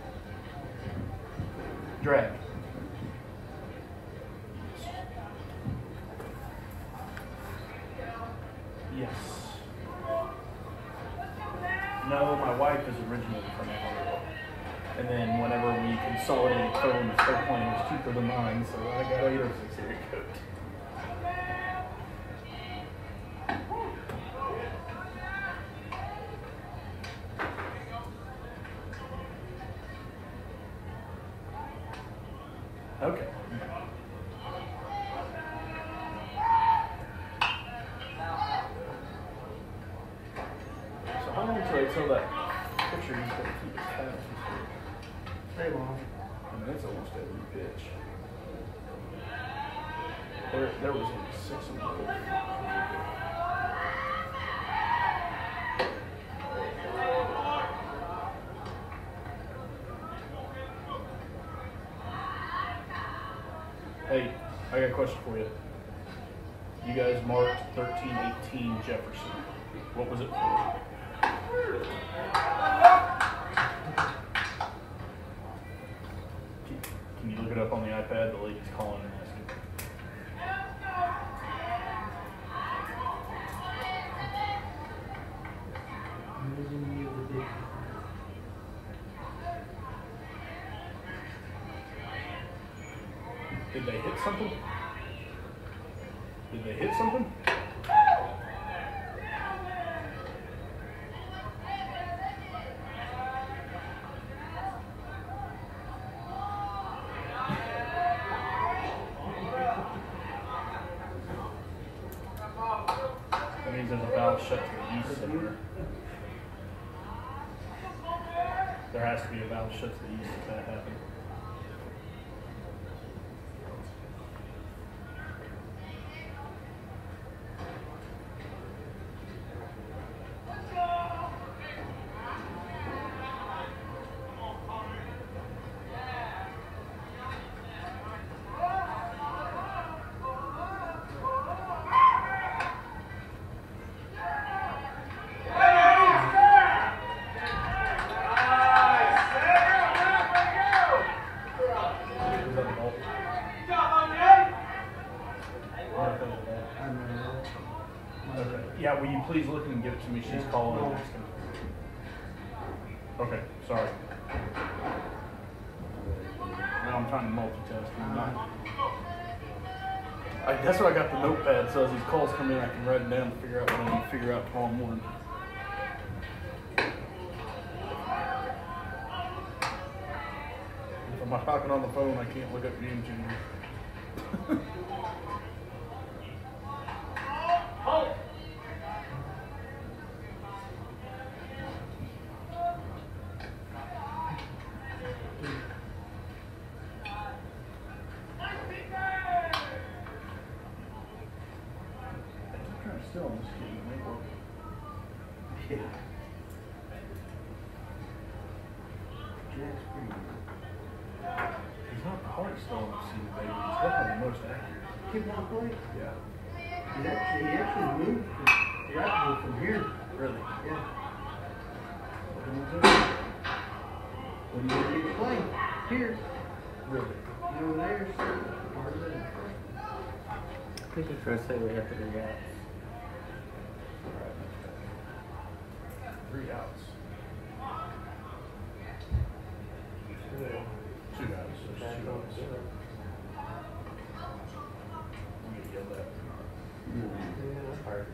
Drag. Yes. No, my wife is originally from Arapaho. And then whenever we consolidated phones, her plan was cheaper than mine, so I got 806 area code. Okay. So how long until they tell that pitcher he's going to keep his pads? Stay long. I mean, that's almost every pitch. There was only 6 of them. Hey, I got a question for you. You guys marked 13-18 Jefferson. What was it for? Can you look it up on the iPad? The lady's calling and asking. Did they hit something? Did they hit something? That means there's a valve shut to the east somewhere. There has to be a valve shut to the east if that happened. Yeah, will you please look and give it to me? She's calling and asking. Okay, sorry. Now I'm trying to multitask. That's why I got the notepad, so as these calls come in, I can write it down and figure out what I need to figure out tomorrow morning. If I'm talking on the phone, I can't look up game changer. Still on this game, make work. Yeah. Jack's pretty good. He's not the hardest still on the season, baby. He's definitely the most accurate. Kid not play? Yeah. He actually moved to Arapaho from here. Really? Yeah. When you get to play here, Really? you know there, so part of it. I think he's trying to say we have to do that. 3 outs. 2 outs. There's 2 outs. I'm gonna yell that. Yeah, that's hard.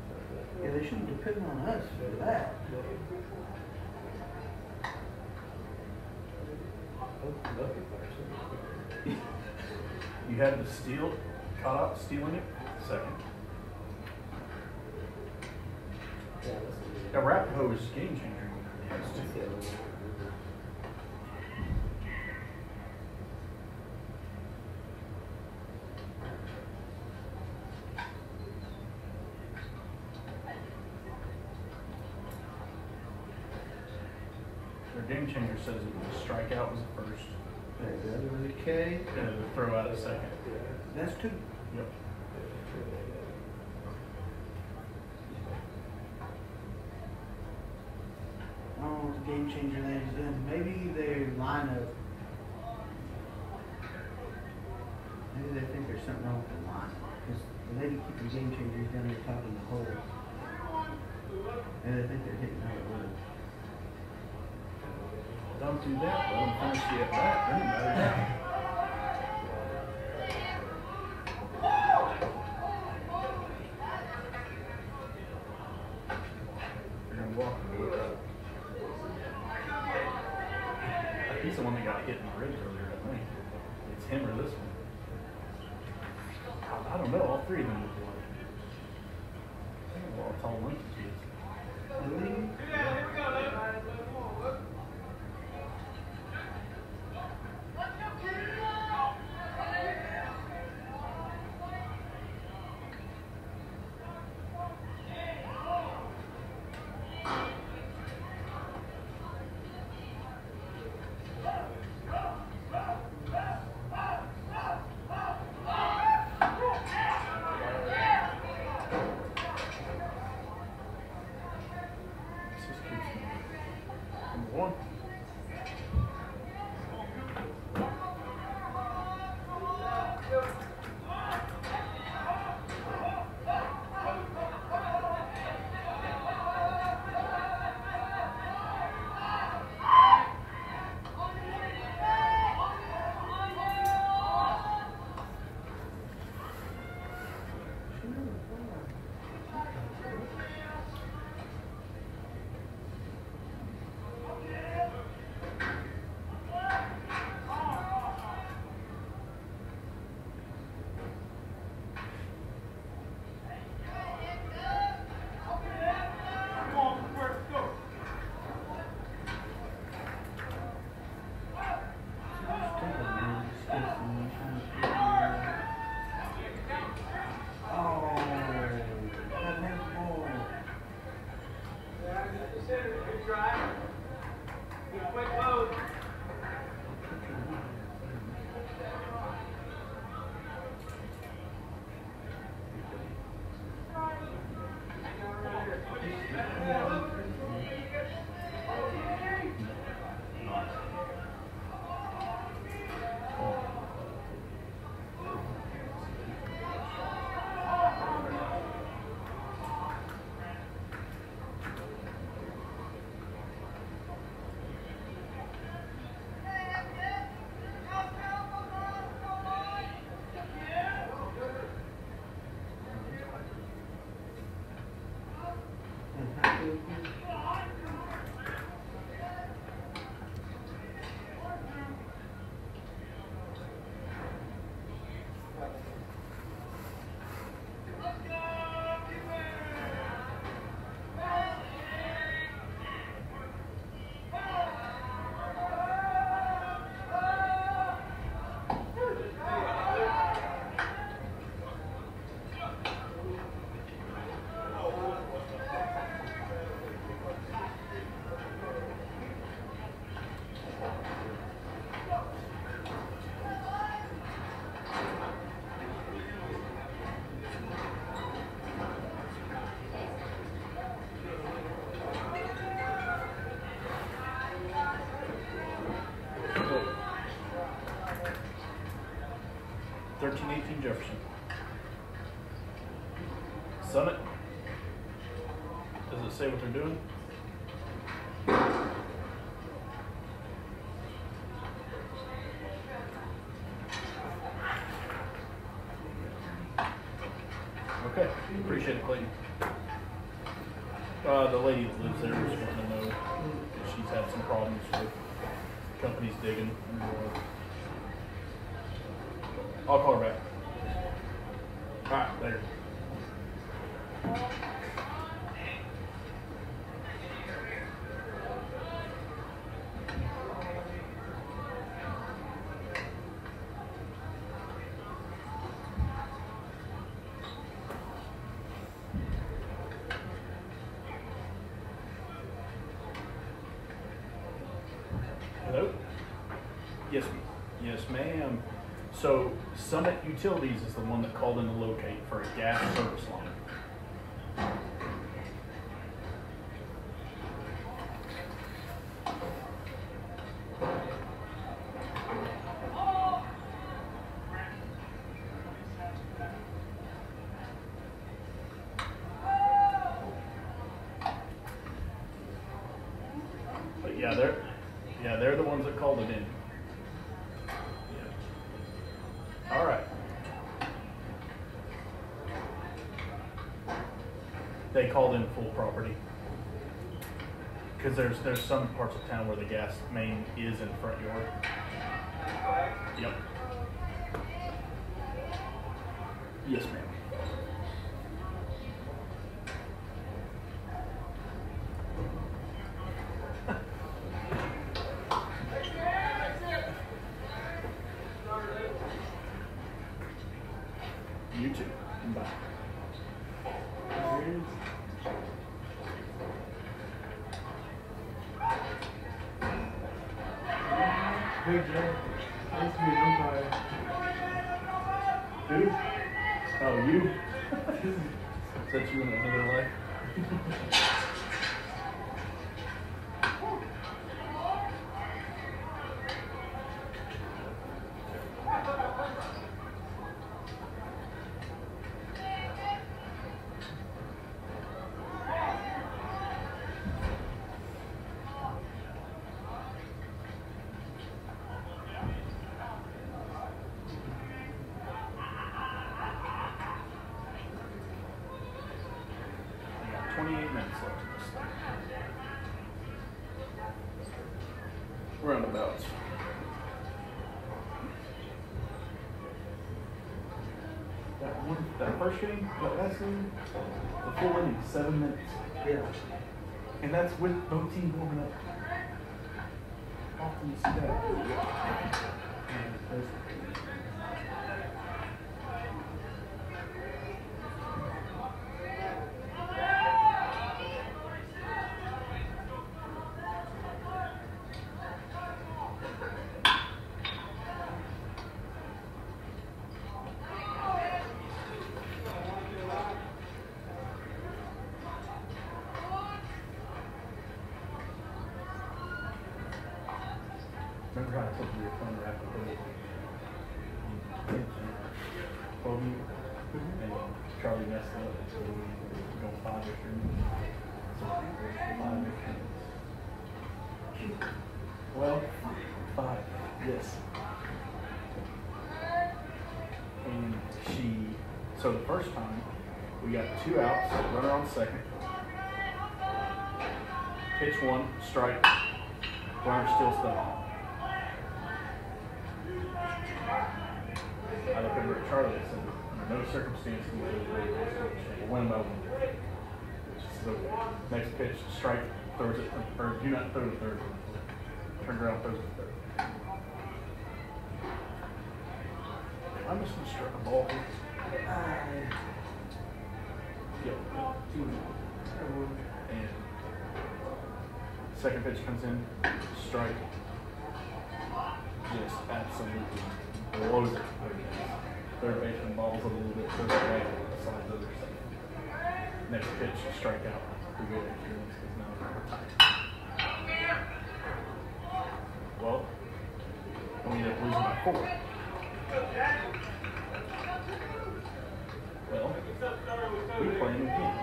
Yeah, they shouldn't depend on us for that. You had the steal, caught up stealing it, second. Arapaho is game changer. Yes, their game changer says the strikeout was the first, The other was a K. and the throw out the second. That's 2. Yep. I don't know what the game changer that is in. Maybe their lineup. Maybe they think there's something wrong with the lineup. Because the lady keeping game changers down there top of the hole. And they think they're hitting out of wood. Don't do that. Let them finish the at bat. Then it matters. They're gonna walk and go up. He's the one that got hit in the ribs earlier, I think. It's him or this one. I don't know. All three of them look alike. They're all tall, lanky kids. One. Jefferson. Summit. Does it say what they're doing? Okay, appreciate it, Clayton. The lady that lives there just wanted to know if she's had some problems with companies digging. I'll call her back. All right, later. Hello? Yes, ma'am. So Summit Utilities is the one that called in to locate for a gas service line. But yeah, they're the ones that called it in. All right. They called in full property because there's some parts of town where the gas main is in the front yard. Yep. Yes, ma'am. You too. Bye. Hey Joe, I used to be an umpire. Who? Oh, you? Is that you in another life? I got 28 minutes left in this thing. Roundabouts. That first game, that's in the full inning, 7 minutes. Yeah. And that's with both teams warming up. Often you see that. Remember how I told you your phone were after and Charlie messed up, so we go 5 extra minutes. So 5 extra minutes. Well, 5, yes. And so the first time, we got 2 outs, runner on second. Pitch 1, strike, runner still stuck. I look over at Charlie and said, under no circumstances will win by 1. So next pitch, strike, throws it, or do not throw to third. Turns around, throws it to third. I'm just going to strike a ball here. Yep. And second pitch comes in, strike. Just absolutely blows it. Third baseman bobbles a little bit, throws it back, slides over second. Next pitch, strike out. We go extra innings because now we're tied. Well, we ended up losing by 4. Well, we play him again.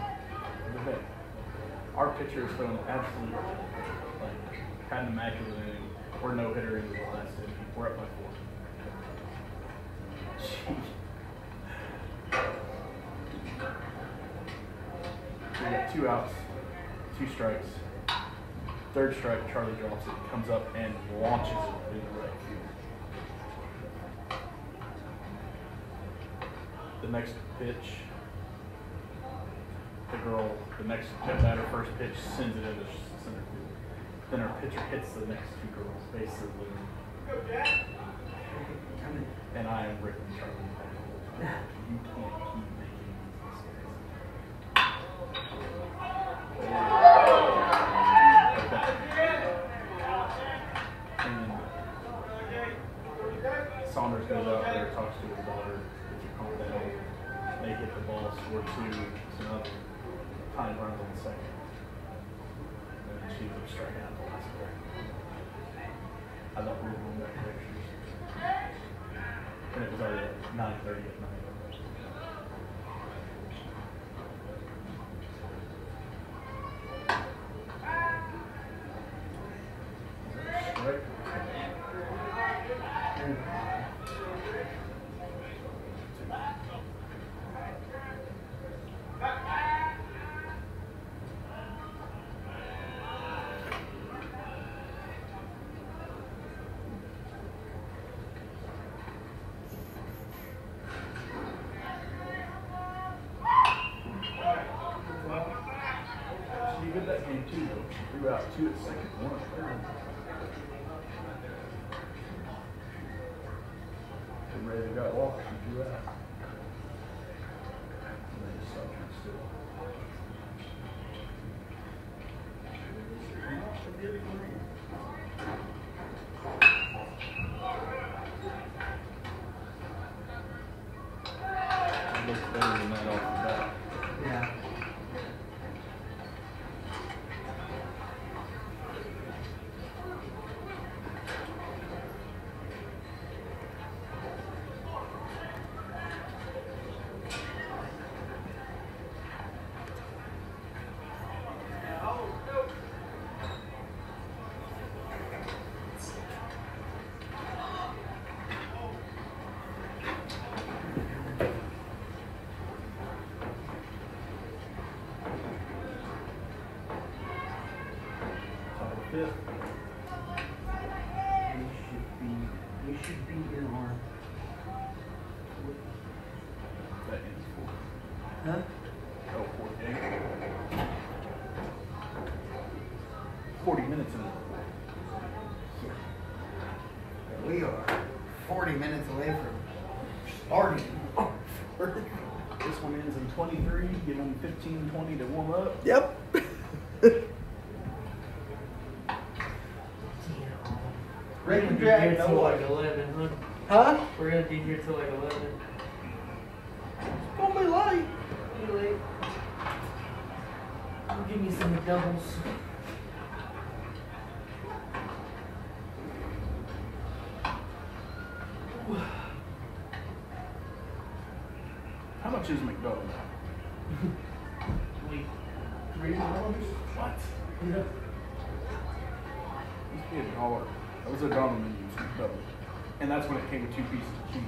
Okay. Our pitcher is throwing absolutely, had an immaculate inning. We're no hitter into the last inning. We're up by 4. We got 2 outs, 2 strikes. Third strike, Charlie drops it, comes up and launches it in the right field. The next pitch, the next batter first pitch sends it into center field. Then our pitcher hits the next 2 girls, basically. And I am ripping Charlie back. You can't keep making these mistakes. And Saunders goes out there, talks to his daughter, gets her calmed down. They hit the ball, score 2, so now time runs on second. And then she was striking out the last play. I thought we were going back pictures. And it was already at 9:30 at night. Strike. 2 at second, 1 at third. Get ready to go walk and do that. And they just stop and still. It looks better than that off the bat. Yeah. Fifth. We should be in our. That ends 4th. Huh? Oh, 4th game. 40 minutes in. We are 40 minutes away from starting. This one ends in 23. Give them 15-20 to warm up. Yep. We're gonna be here till like 11, huh? Huh? We're gonna be here till like 11. It's gonna be late. Be late. Give me some doubles. How much is McDonald's? Wait, $3? What? Yeah. Used to be $1. That was a dollar menu, McDonald's. And that's when it came with 2 pieces of cheese.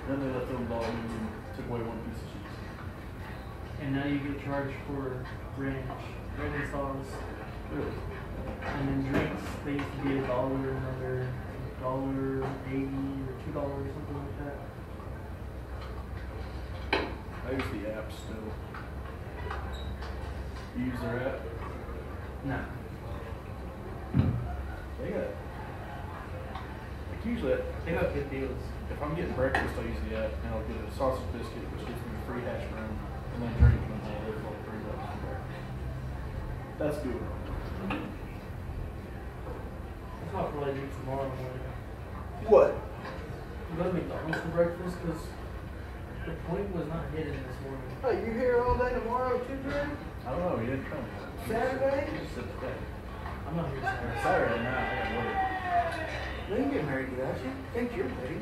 Then they left the $1 menu and took away 1 piece of cheese. And now you get charged for ranch sauce. Really? And then drinks, they used to be $1, another $1.80 or $2, something like that. I use the app still. You use their app? No. They got, like usually, They got good deals. if I'm getting breakfast, I use the app and I'll get a sausage biscuit, which gives me a free hash brown, and then drink and then I'll live like $3 from there. That's good. That's what I'll probably do tomorrow morning. What? Go to McDonald's for breakfast because the point was not hidden this morning. Oh, you here all day tomorrow too, Dre? I don't know, he didn't come. Saturday? Just sit today. I'm not here Saturday. Saturday night, I got work. We can get married without you. Think you're ready.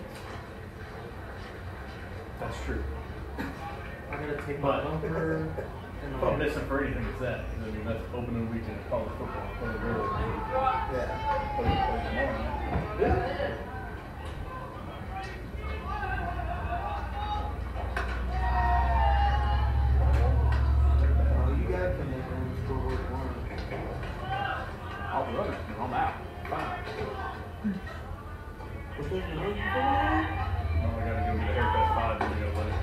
That's true. I gotta take my But- bumper and If I'm missing for anything, it's that. I mean, that's opening weekend of college football. For the real Yeah. play tomorrow. Yeah. Oh, you gotta come in and scoreboard tomorrow. I'll be running. I'm out. Fine. What's that you're looking for now? Oh, I gotta go get a haircut at 5 and go late.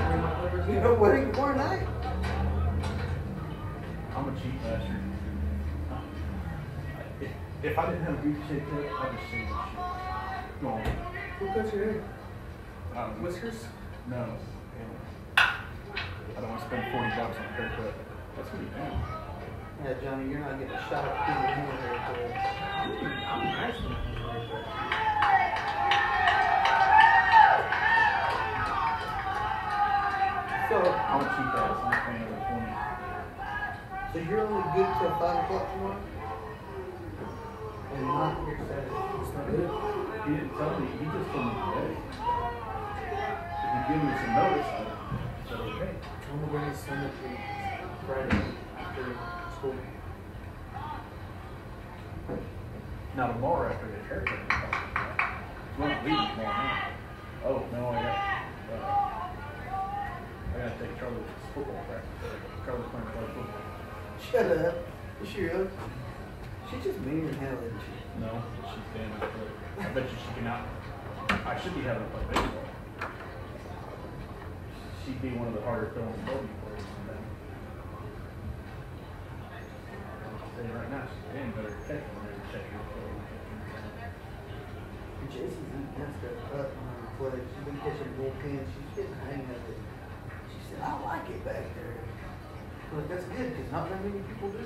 bring my clippers You in. know wedding tomorrow night? I'm a cheap bastard. If I didn't have a good shit cut, I'd just shave this shit. Go on. Who cuts your hair? Whiskers? No. I don't want to spend $40 on a haircut. That's what you do. Yeah, Johnny, you're not getting a shot at people in your haircut. I'm nice when it comes to haircut. So, I'm a cheap ass. I'm not paying over 20. so you're only good till 5 o'clock tomorrow? And not here Saturday. It's not good. He didn't tell me. He just told me today. If you give me some notice, I said okay. I'm gonna bring his son up to Friday after school. Now tomorrow after I get a haircut, we're not leaving tomorrow night. Oh, no, I gotta take Charlie's football practice. Charlie's playing college football. Shut up. She real? She's just mean as hell, isn't she? No, she's damn good. I bet you she can out. I should be having her play baseball. She'd be one of the harder throwing bogey players in that. And right now she's getting better catch than every catcher. Jesse's eating that stuff up on her play. She's been catching bullpens. She's getting the hang of it. She said, I like it back there. But that's good because not very many people do.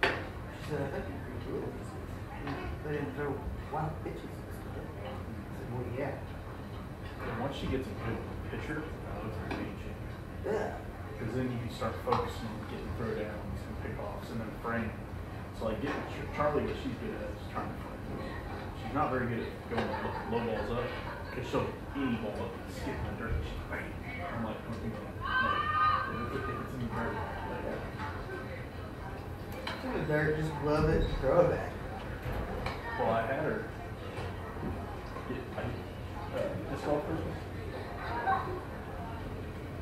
She said, I think you're pretty good. They didn't throw wild pitches and stuff. I said, well, yeah. And once she gets a good pitcher, it's a game changer. Yeah. Because then you can start focusing on getting throw downs and pickoffs and then frame. So like getting Charlie, what she's good at is trying to frame. She's not very good at going low balls up because she'll any ball up and skip in the dirt. She's bang. I'm like, no. If it's in the dirt, like that. It's in the dirt, just glove it, throw it back. Well, I had her get disc golf Christmas.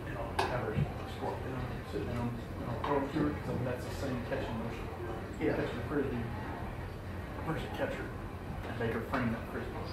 And I'll have her squat down, sit down, and I'll throw it to her because that's the same catching motion. Yeah. Catch the frisbee versus catcher and make her frame that frisbee.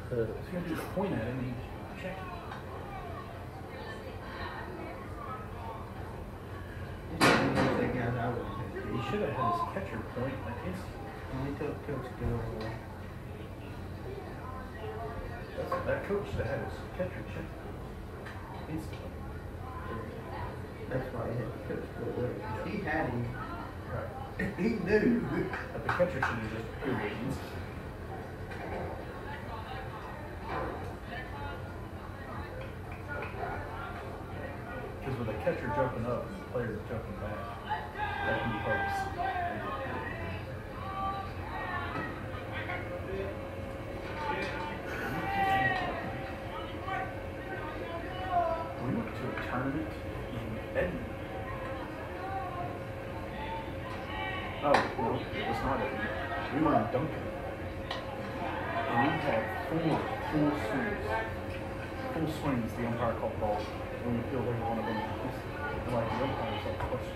So you're going to just point at him and you check it. He should have had his catcher point like instantly. He told Coach to go away. That coach should have had his catcher check instantly. That's why he had the coach go away. He had him. Right. He knew. But the catcher should have just approved it instantly. Because with a catcher jumping up and the player jumping back, that can be hard to see. We went to a tournament in Edmond. Oh, no, it was not Edmond. We were in Duncan. And we had four full swings. Full swings, the umpire called ball. When you feel every one of them, it's like the umpire's like, what's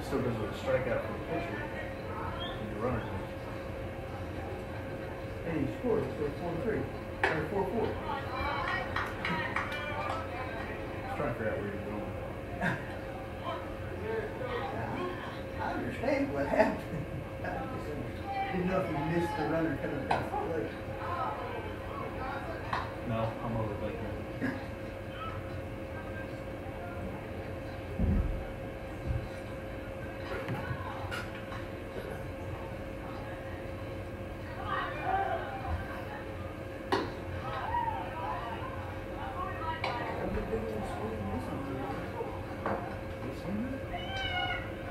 still goes with a strikeout from the pitcher and the runner. And he scored, so 4-3. Or 4-4. Trying to figure out where you're going. I understand what happened. I just didn't know if you missed the runner coming past the plate. No, I'm over like that.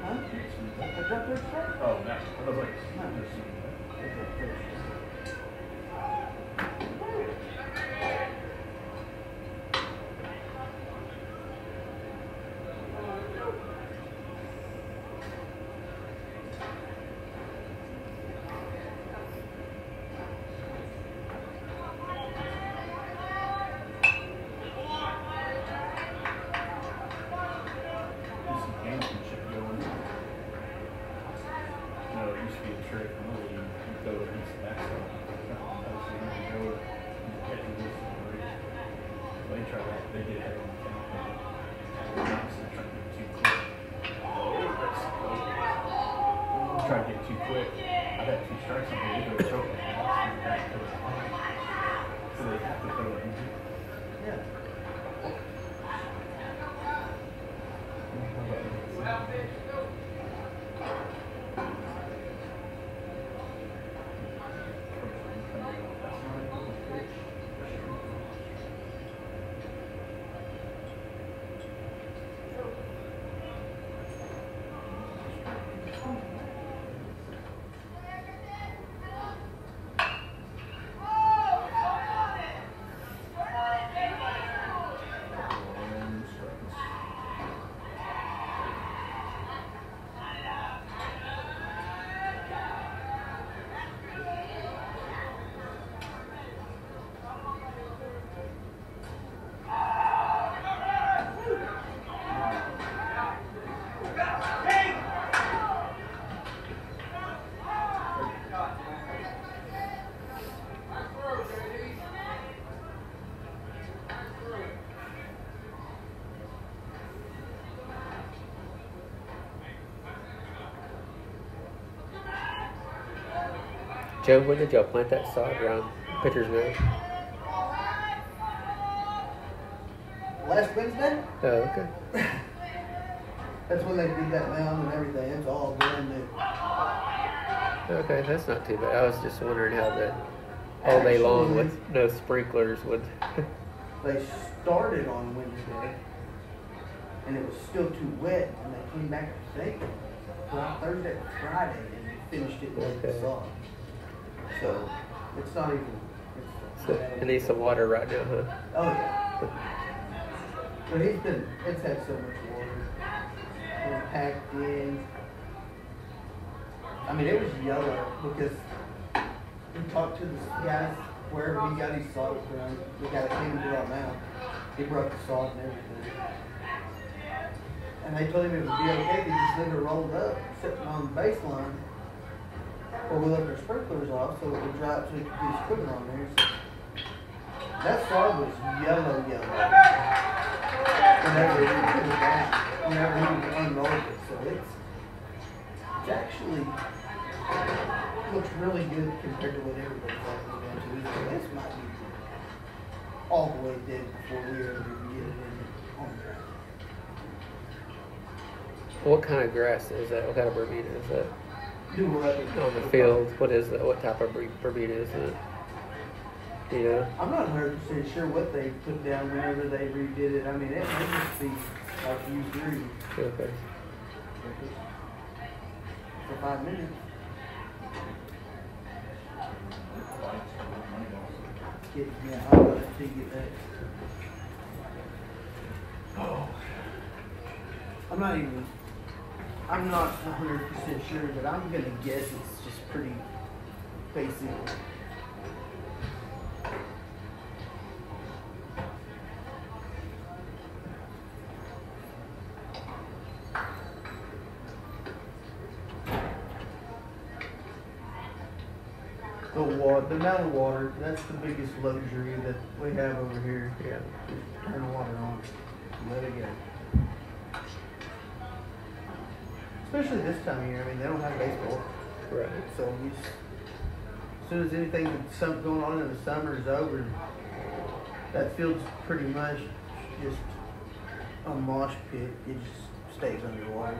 Huh? they get that on the counter. Obviously, try to get too quick. Try to get too quick. I got 2 strikes on the either choke. So they have to throw it in. Yeah. Joe, when did y'all plant that sod around pitcher's nose? Last Wednesday? Oh, okay. That's when they did that mound and everything. It's all brand new. Okay, that's not too bad. I was just wondering how the all day long with no sprinklers would. They started on Wednesday, and it was still too wet, and they came back to say on Thursday or Friday, and they finished it with the sod. So it's not even. So it needs some water right now, huh? Oh yeah. But it's had so much water. It was packed in. I mean, it was yellow because we talked to the guys wherever he got his sod from. The guy that came and did our mound, he brought the sod and everything. And they told him it would be okay if he just let it rolled up, sitting on the baseline. Or we left our sprinklers off so it would dry up so we could get his equipment on there. So that sod was yellow. Whenever he put it down, whenever he unrolled it. So it's actually looks really good compared to what everybody thought it was going to. This might be all the way dead before we ever even get it in on the ground. What kind of grass is that? What kind of Bermuda is that? Do what? On the field, what is that? What type of Bermuda is it? Do you know? I'm not 100% sure what they put down whenever they redid it. I mean, it may just be like U3 Okay. for 5 minutes. Yeah, I'll let you get that. Oh. I'm not 100% sure, but I'm gonna guess it's just pretty basic. The amount of water, that's the biggest luxury that we have over here. Yeah. Just turn the water on, let it go. Especially this time of year, I mean, they don't have baseball. Right. So we just, as soon as anything that's going on in the summer is over, that field's pretty much just a mosh pit. It just stays underwater.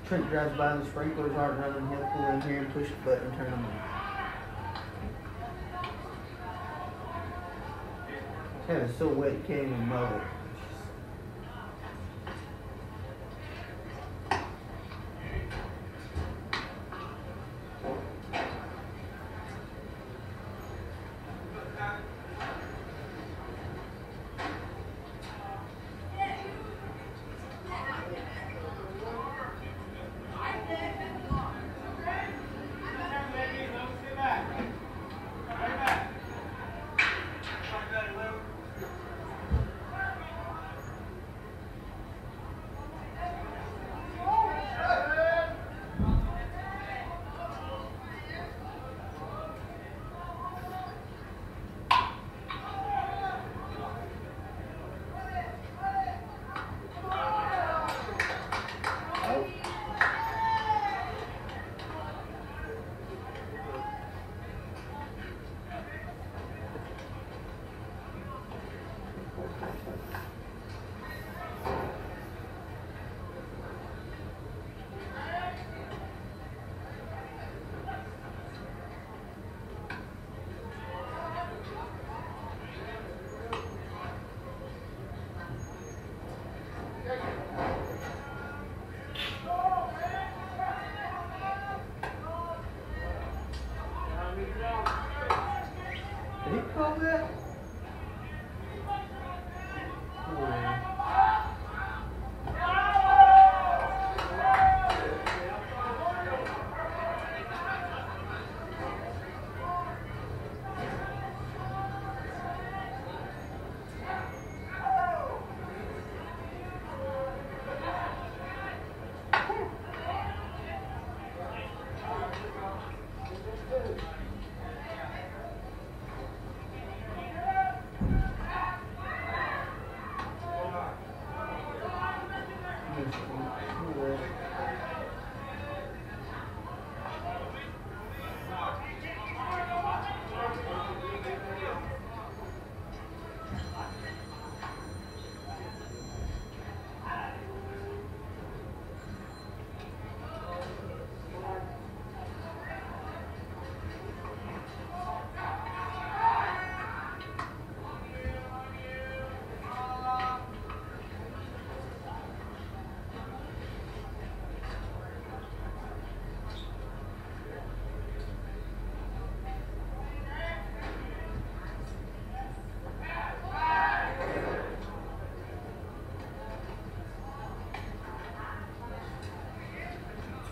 Trent drives by and the sprinklers aren't running. He'll pull in here and push the button and turn them on. And it's so wet you can't even mow it. call that?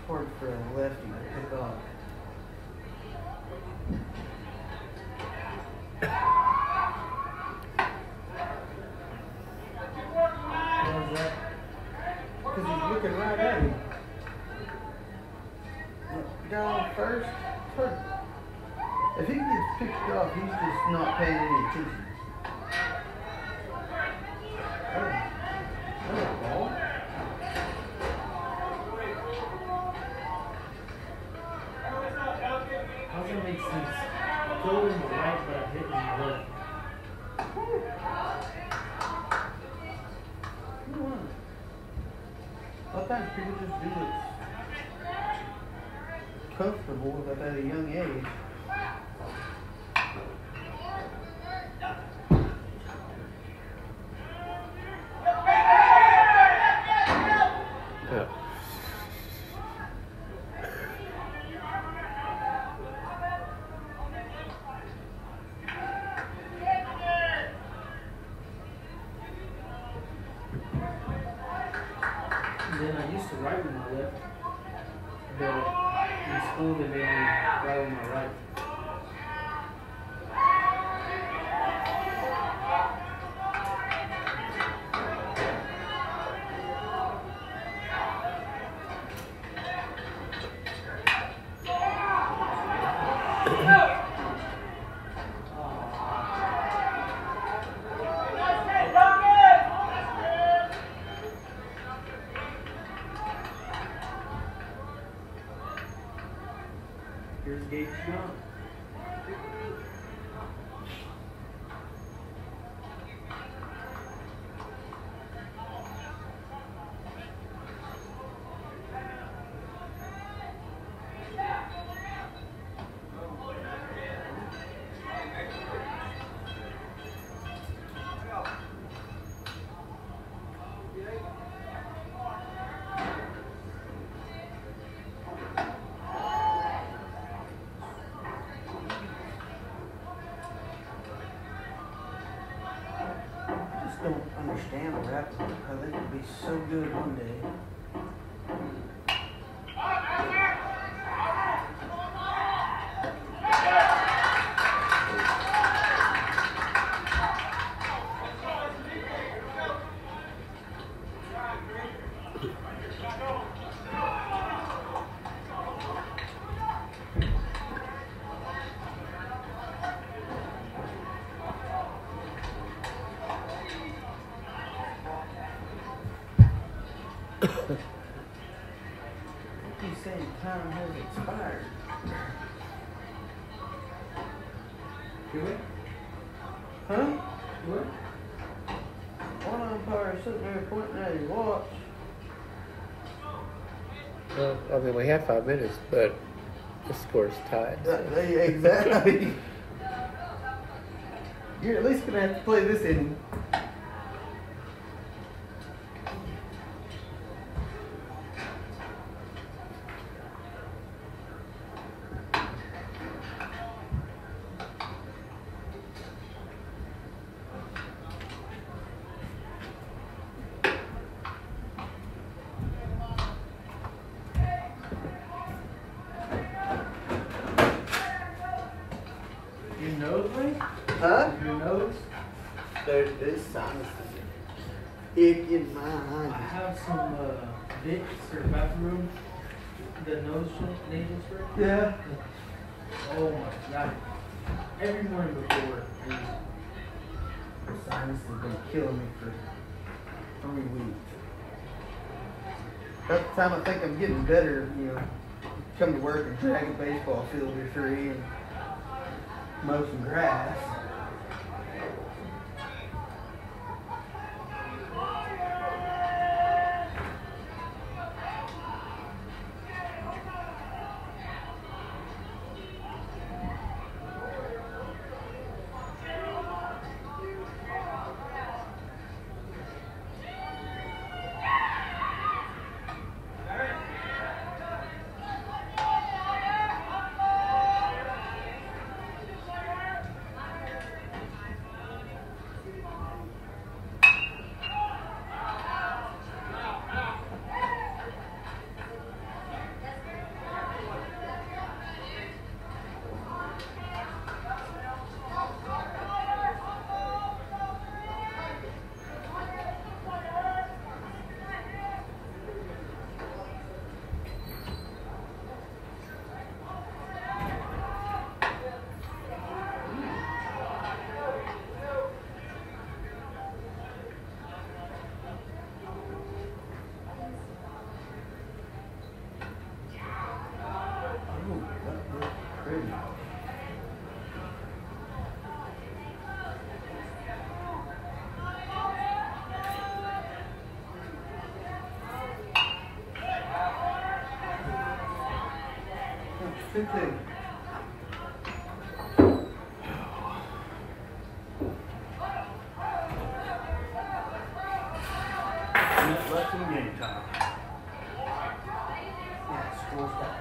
Hard for a lefty to pick off. Why is that? Because he's looking right at him. Down first. If he gets picked off, he's just not paying any attention. That's a ball. How does that make sense? Throwing the right but hitting the left. A lot of times people just do what's comfortable with at a young age. Yeah. And then I used to write with my left, but in school they made me write with my right. Here's Gates Young. Don't understand Arapaho, how they could be so good one day. He's saying time has expired. You what? Huh? What? One umpire sitting there pointing at his watch. Well, I mean, we have 5 minutes, but the score's tied. So. Exactly. You're at least gonna have to play this inning. Huh? Your nose? There's sinuses. Ick in my I eye. have some Vicks or bathroom, the nasal spray. Yeah. Oh my god. Every morning before work. The sinus has been killing me for 3 weeks. About the time I think I'm getting better, come to work and drag a baseball field or three and mow some grass. Good thing. Minute left in game time. Yeah, school's back.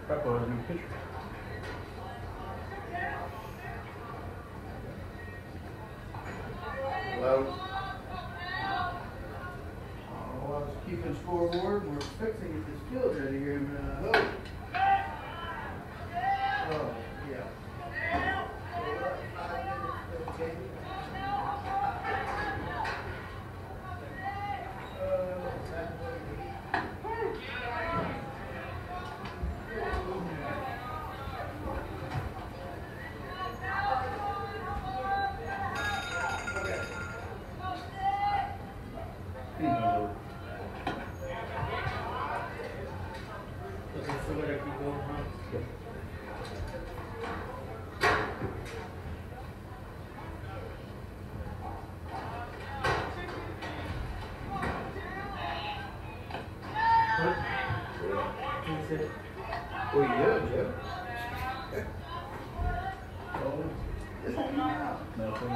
Arapaho has a new pitcher. Hello. Oh, I was keeping scoreboard. We're fixing to get this field ready here in a minute. Oh, yeah. Okay, so where I keep going, huh? What? What's it? What are you doing, Joe? Oh, just hanging out. Nothing.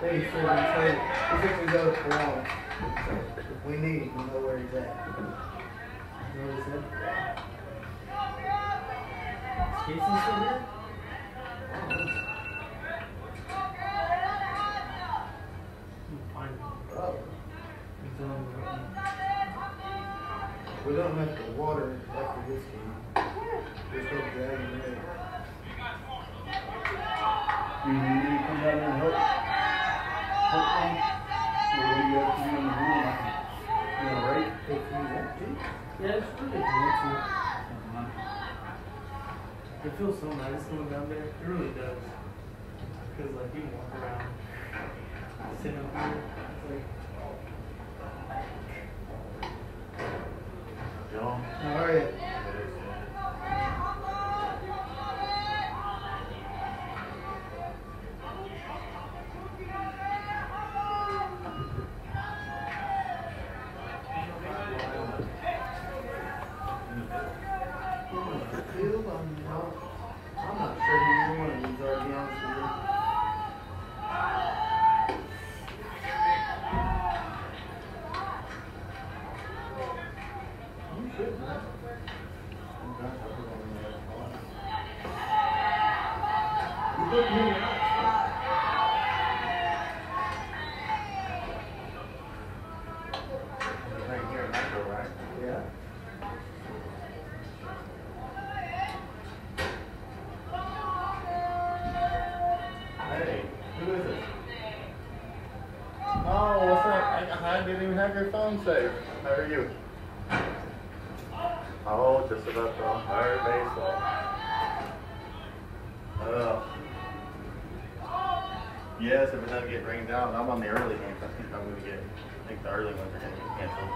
Thank you, sir. He's fixing to go to Corral. If we need him, we know where he's at. You know what he said? Is Casey still there? Fine. Oh, He's on the road. we don't have to water it after this game. We're still dragging it. You need to come down there and help. Help them. Or what do you have to do in the room? You know, right? If you want to. Yeah, it's really cool. It feels so nice going down there. It really does. Because, like, you can walk around, sit up here. It's like, John. How are you? Field on the I'm not sure who either one of these are, to be honest with you. You should, man. You put me in the right spot. Right here, Metro, right? Yeah. Hey, who is it? Oh, what's up? I didn't even have your phone saved. How are you? Oh, just about the entire baseball. Yes, if it doesn't get rained out, I'm on the early games. I think I think the early ones are going to get canceled.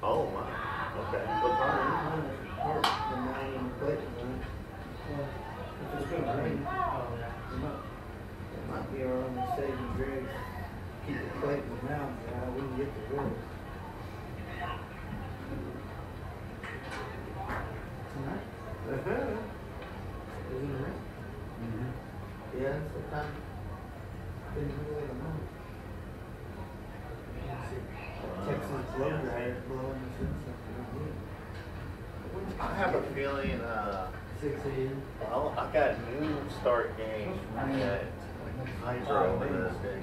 Oh my. Okay. What time? The 9 in the plate, man. If it's gonna rain, it might be our only saving grace. Keep the plate in the mountains, we can get the river. Tonight? Is it rain? Yeah, sometime in the middle of the month. Texas blow dryer blowing the sunset. I have a feeling, 6 a.m. well, I got new start games at Hydro in this game,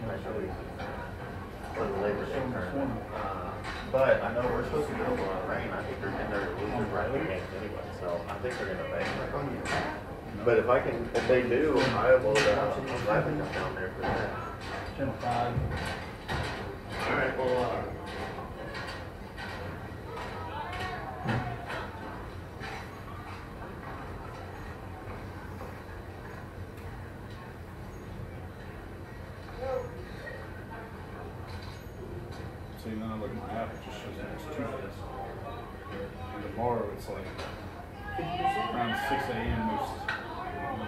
for the Labor Day tournament. But I know we're supposed to get a lot of rain. I think they're in there to lose their rival games anyway, so I think they're gonna make. But if they do, I will, I'm glad to come down there for that. Channel 5. All right, well, See, then I look at my app, it just shows the next 2 days. And tomorrow it's like around 6 a.m. most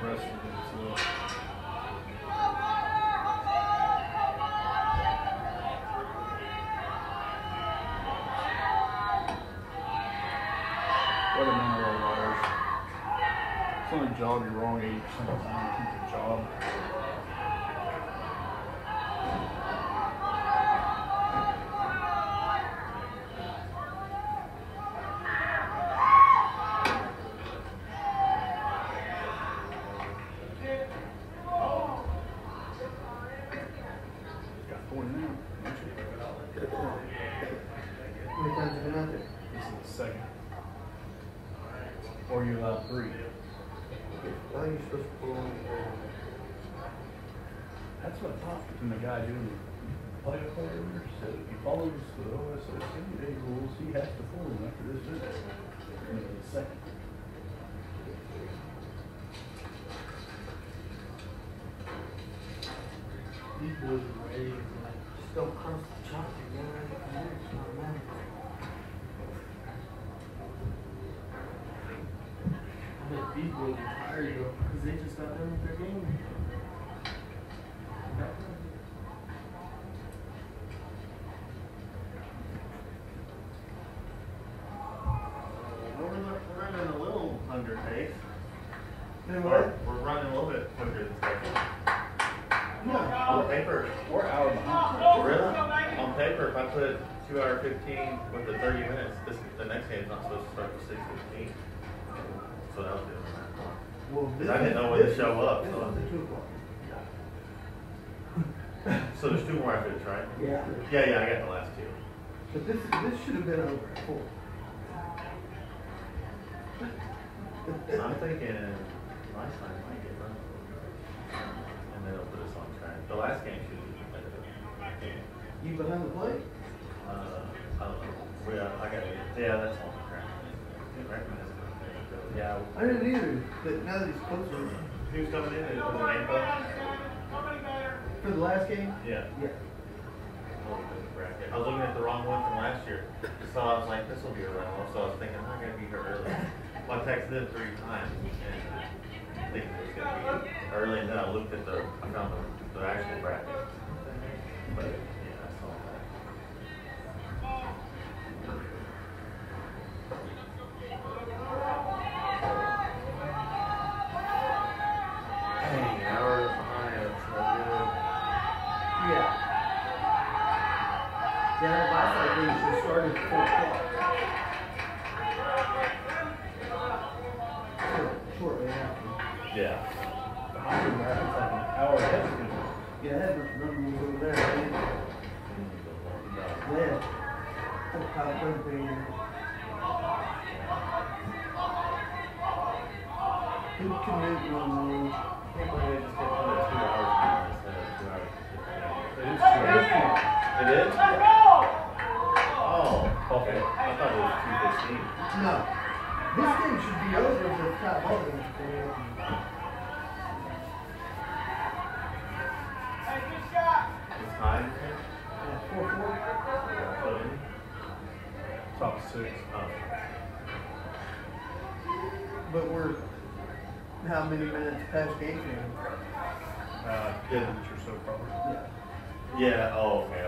the rest of it. So. Weather mineral waters. It's only jog you wrong 80% of the time. Keep your job. How many times have you been out there? This is the second. Or you allowed 3. Well, you're supposed to pull on. That's what I thought from the guy doing the playoff earlier. Said if he follows the OSOCA rules, he has to pull him after this visit. And it was the second. These boys are ready. Just don't cross the chalk and go right from there. It's not a matter. I bet these boys are tired though, because they just got done with their game. we're running a little under pace. Then We're what? running a little bit quicker than scheduled. No. On paper, We're out behind. really? On paper, if I put 2 hour 15 with the 30 minutes, the next game's not supposed to start till 6:15. That's what I was doing. Well, Because I didn't know when to show up. This So, one's at 2 o'clock. so there's 2 more after this, right? Yeah. Yeah, I got the last 2. But this should have been over at 4. I'm thinking last time might get run. And then it'll put us on track. The last game should be competitive. You behind the plate? I don't know. I got it. Yeah, that's on track. Yeah. I didn't either, but now that he's closer. Who's coming in? It was an info? For the last game? Yeah. Yeah. I was looking at the wrong one from last year. So I was like, this will be a rental. So I was thinking, I'm going to be here early. Well, I texted them 3 times. And thinking it was going to be early. And then I looked at I found the actual bracket. but yeah, I saw that. Dang, an hour behind, that's so good. Yeah. Yeah, that last night they should start at 4 o'clock. Shortly after. Yeah. It's like an hour ahead. Yeah, that was over there. Man. Yeah. That's how it's going to be. Who commute one more? I can't believe they just kept putting 2 hours behind instead of 2 hours and 15 minutes. It is 2 hours. It is? Oh, okay. I thought it was 2:15. No. This game should be over if it's not over. It's time? Yeah, 4-4. Top 6. But we're how many minutes past game time? Good or so probably. Yeah. Yeah, oh, okay.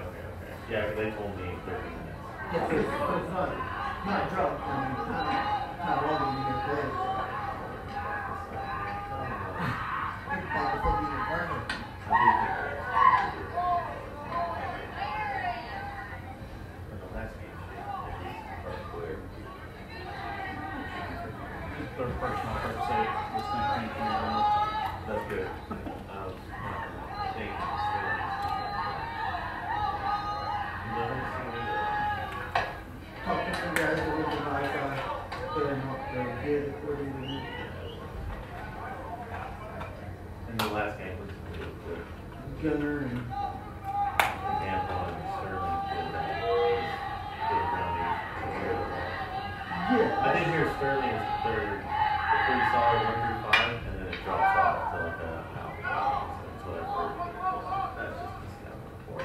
Yeah, because they told me 30 minutes. Yeah, so it's not dropped. I mean, not long you get there. Think about the fucking environment. I do think that. In the last game, she clear. Third person I've heard say this thing came from the That's good. Thank you. Talk to some guys that live in Wi-Fi. They're not good according to me. And the last game was good. Gunner and Example and Sterling did around yeah. I did hear Sterling is third, pretty solid 1 through 5, and then it drops off to like a out. That's what I've heard. That's just the scout report.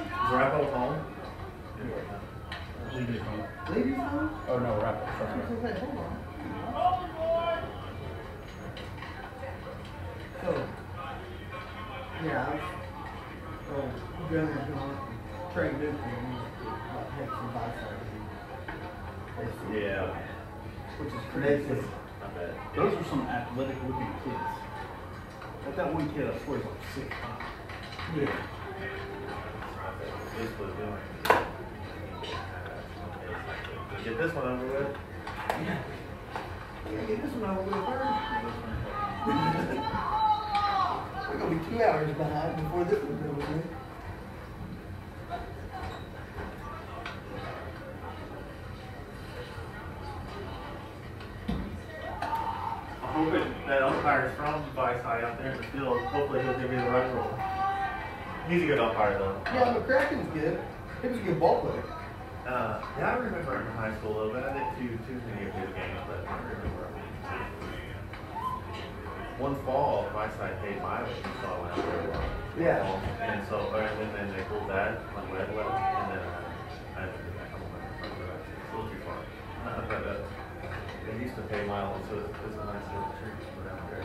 Is Arapaho home? Leave it home. Ladies home? Oh no, wrap it. I was gonna say, hold on. So, yeah, Gunner's gone. Trey Duke and like heck some bystanders. Yeah. Which is crazy. I bet. Those are some athletic looking kids. Like that one kid, I swear, is like 6'5". Yeah. This was doing. Get this one over with. Yeah. Yeah, get this one over with first. We're gonna be 2 hours behind before this one's over with. I'm hoping that umpire's from Vice-High out there in the field. Hopefully he'll give me the right roll. He's a good umpire though. Yeah, McCracken's good. He was a good ball player. Yeah, I remember in high school a little bit. I didn't do too many of his games, but I remember. One fall, Vice-High paid mileage, so I went out there. Yeah. And so, and then they pulled that on red left, and then I had to do that. I don't remember that. It's a little too far. But they used to pay mileage, so it's a nice little treat to put out there.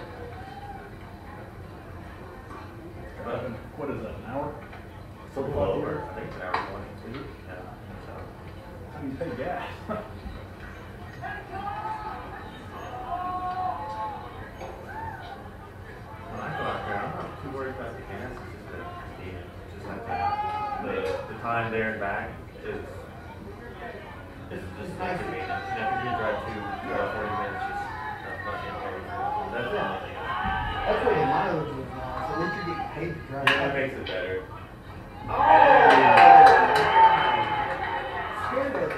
What is that, an hour? It's a little over. I think it's an hour 22. Yeah. So. How do you pay gas? When I go out there, I'm not too worried about the gas. It's just the just like the time there and back is just inconvenient. You know, if you drive 40 minutes, just not getting paid. That's the only thing. That's why the mileage was now. So at least you're getting paid to drive. Yeah, that makes it better. Oh! Scared it.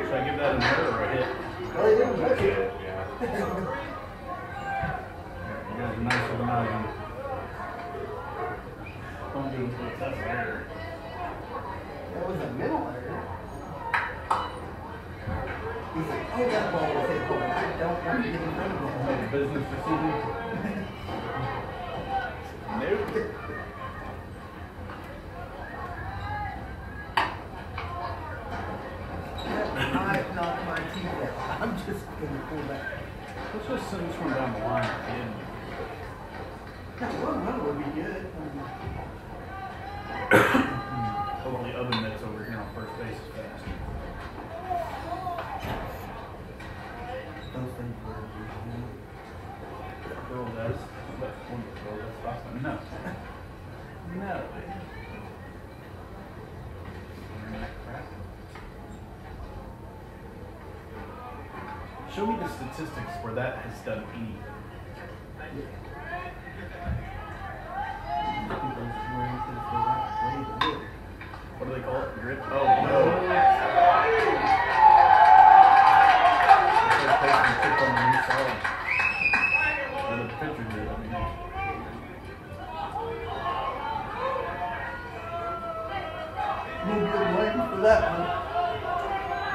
Should I give that an error or a hit? Well, he didn't touch it. Yeah. You guys are nice for the night. Don't do it. That's an error. That was a middle error. He's like, oh, that ball was hit. Oh, I don't want to get in front of that. Business proceeding. Nope. That might knock my teeth out. I'm just going to pull back. Let's just send this one down the line again. That one run would be good. Hold on, the oven mitts over here on first base is fast. Those things were good. Girl does. But one girl does last time. No. No. Show me the statistics where that has done anything. What do they call it? Grip? Oh, no. The pitcher did, I mean. Need good waiting for that one.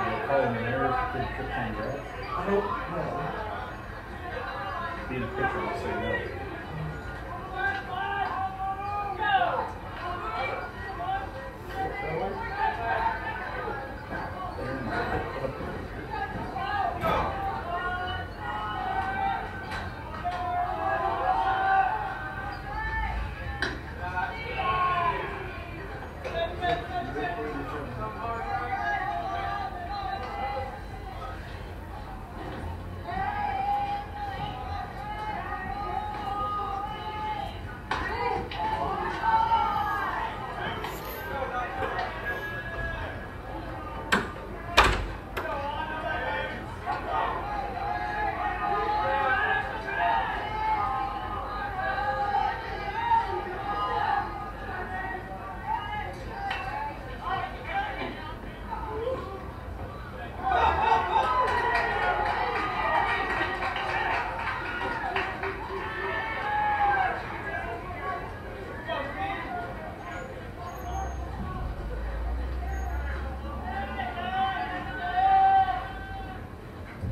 They'll call him an error if he trips on grass. I don't know. Being a pitcher, I'll say no.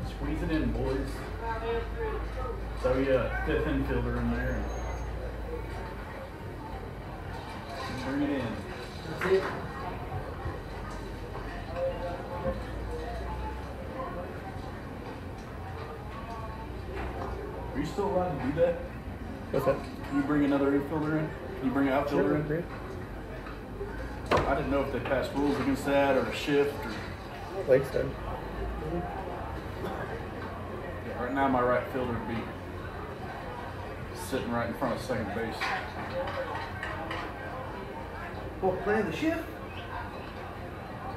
Squeeze it in, boys. So yeah, fifth infielder in there. Bring it in. That's it. Are you still allowed to do that? What's that? Can you bring another infielder in? Can you bring an outfielder in? Sure. I didn't know if they passed rules against that or a shift or. I think so. Yeah, right now my right fielder would be sitting right in front of second base. Well, playing the shift.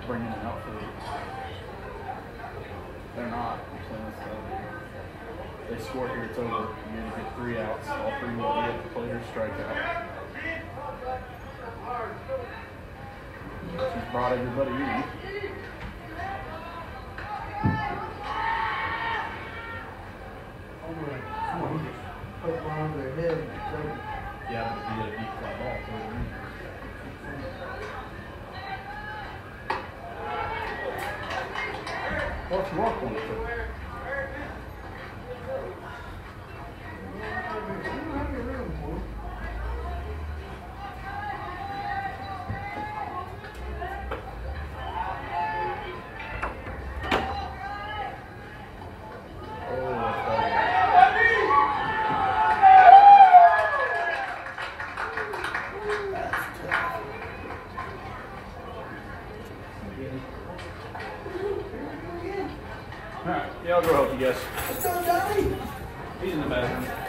Bring in an outfielder. They're not. So they score here, it's over. You're going to get 3 outs. All 3 will be at the plate or strikeout. She's brought everybody in. Someone just put one over their head. So Yeah, but we had a deep fly ball. So we're in. What's Mark on the field? Alright, yeah, I'll go help you guys. let's go, Johnny. He's in the bathroom.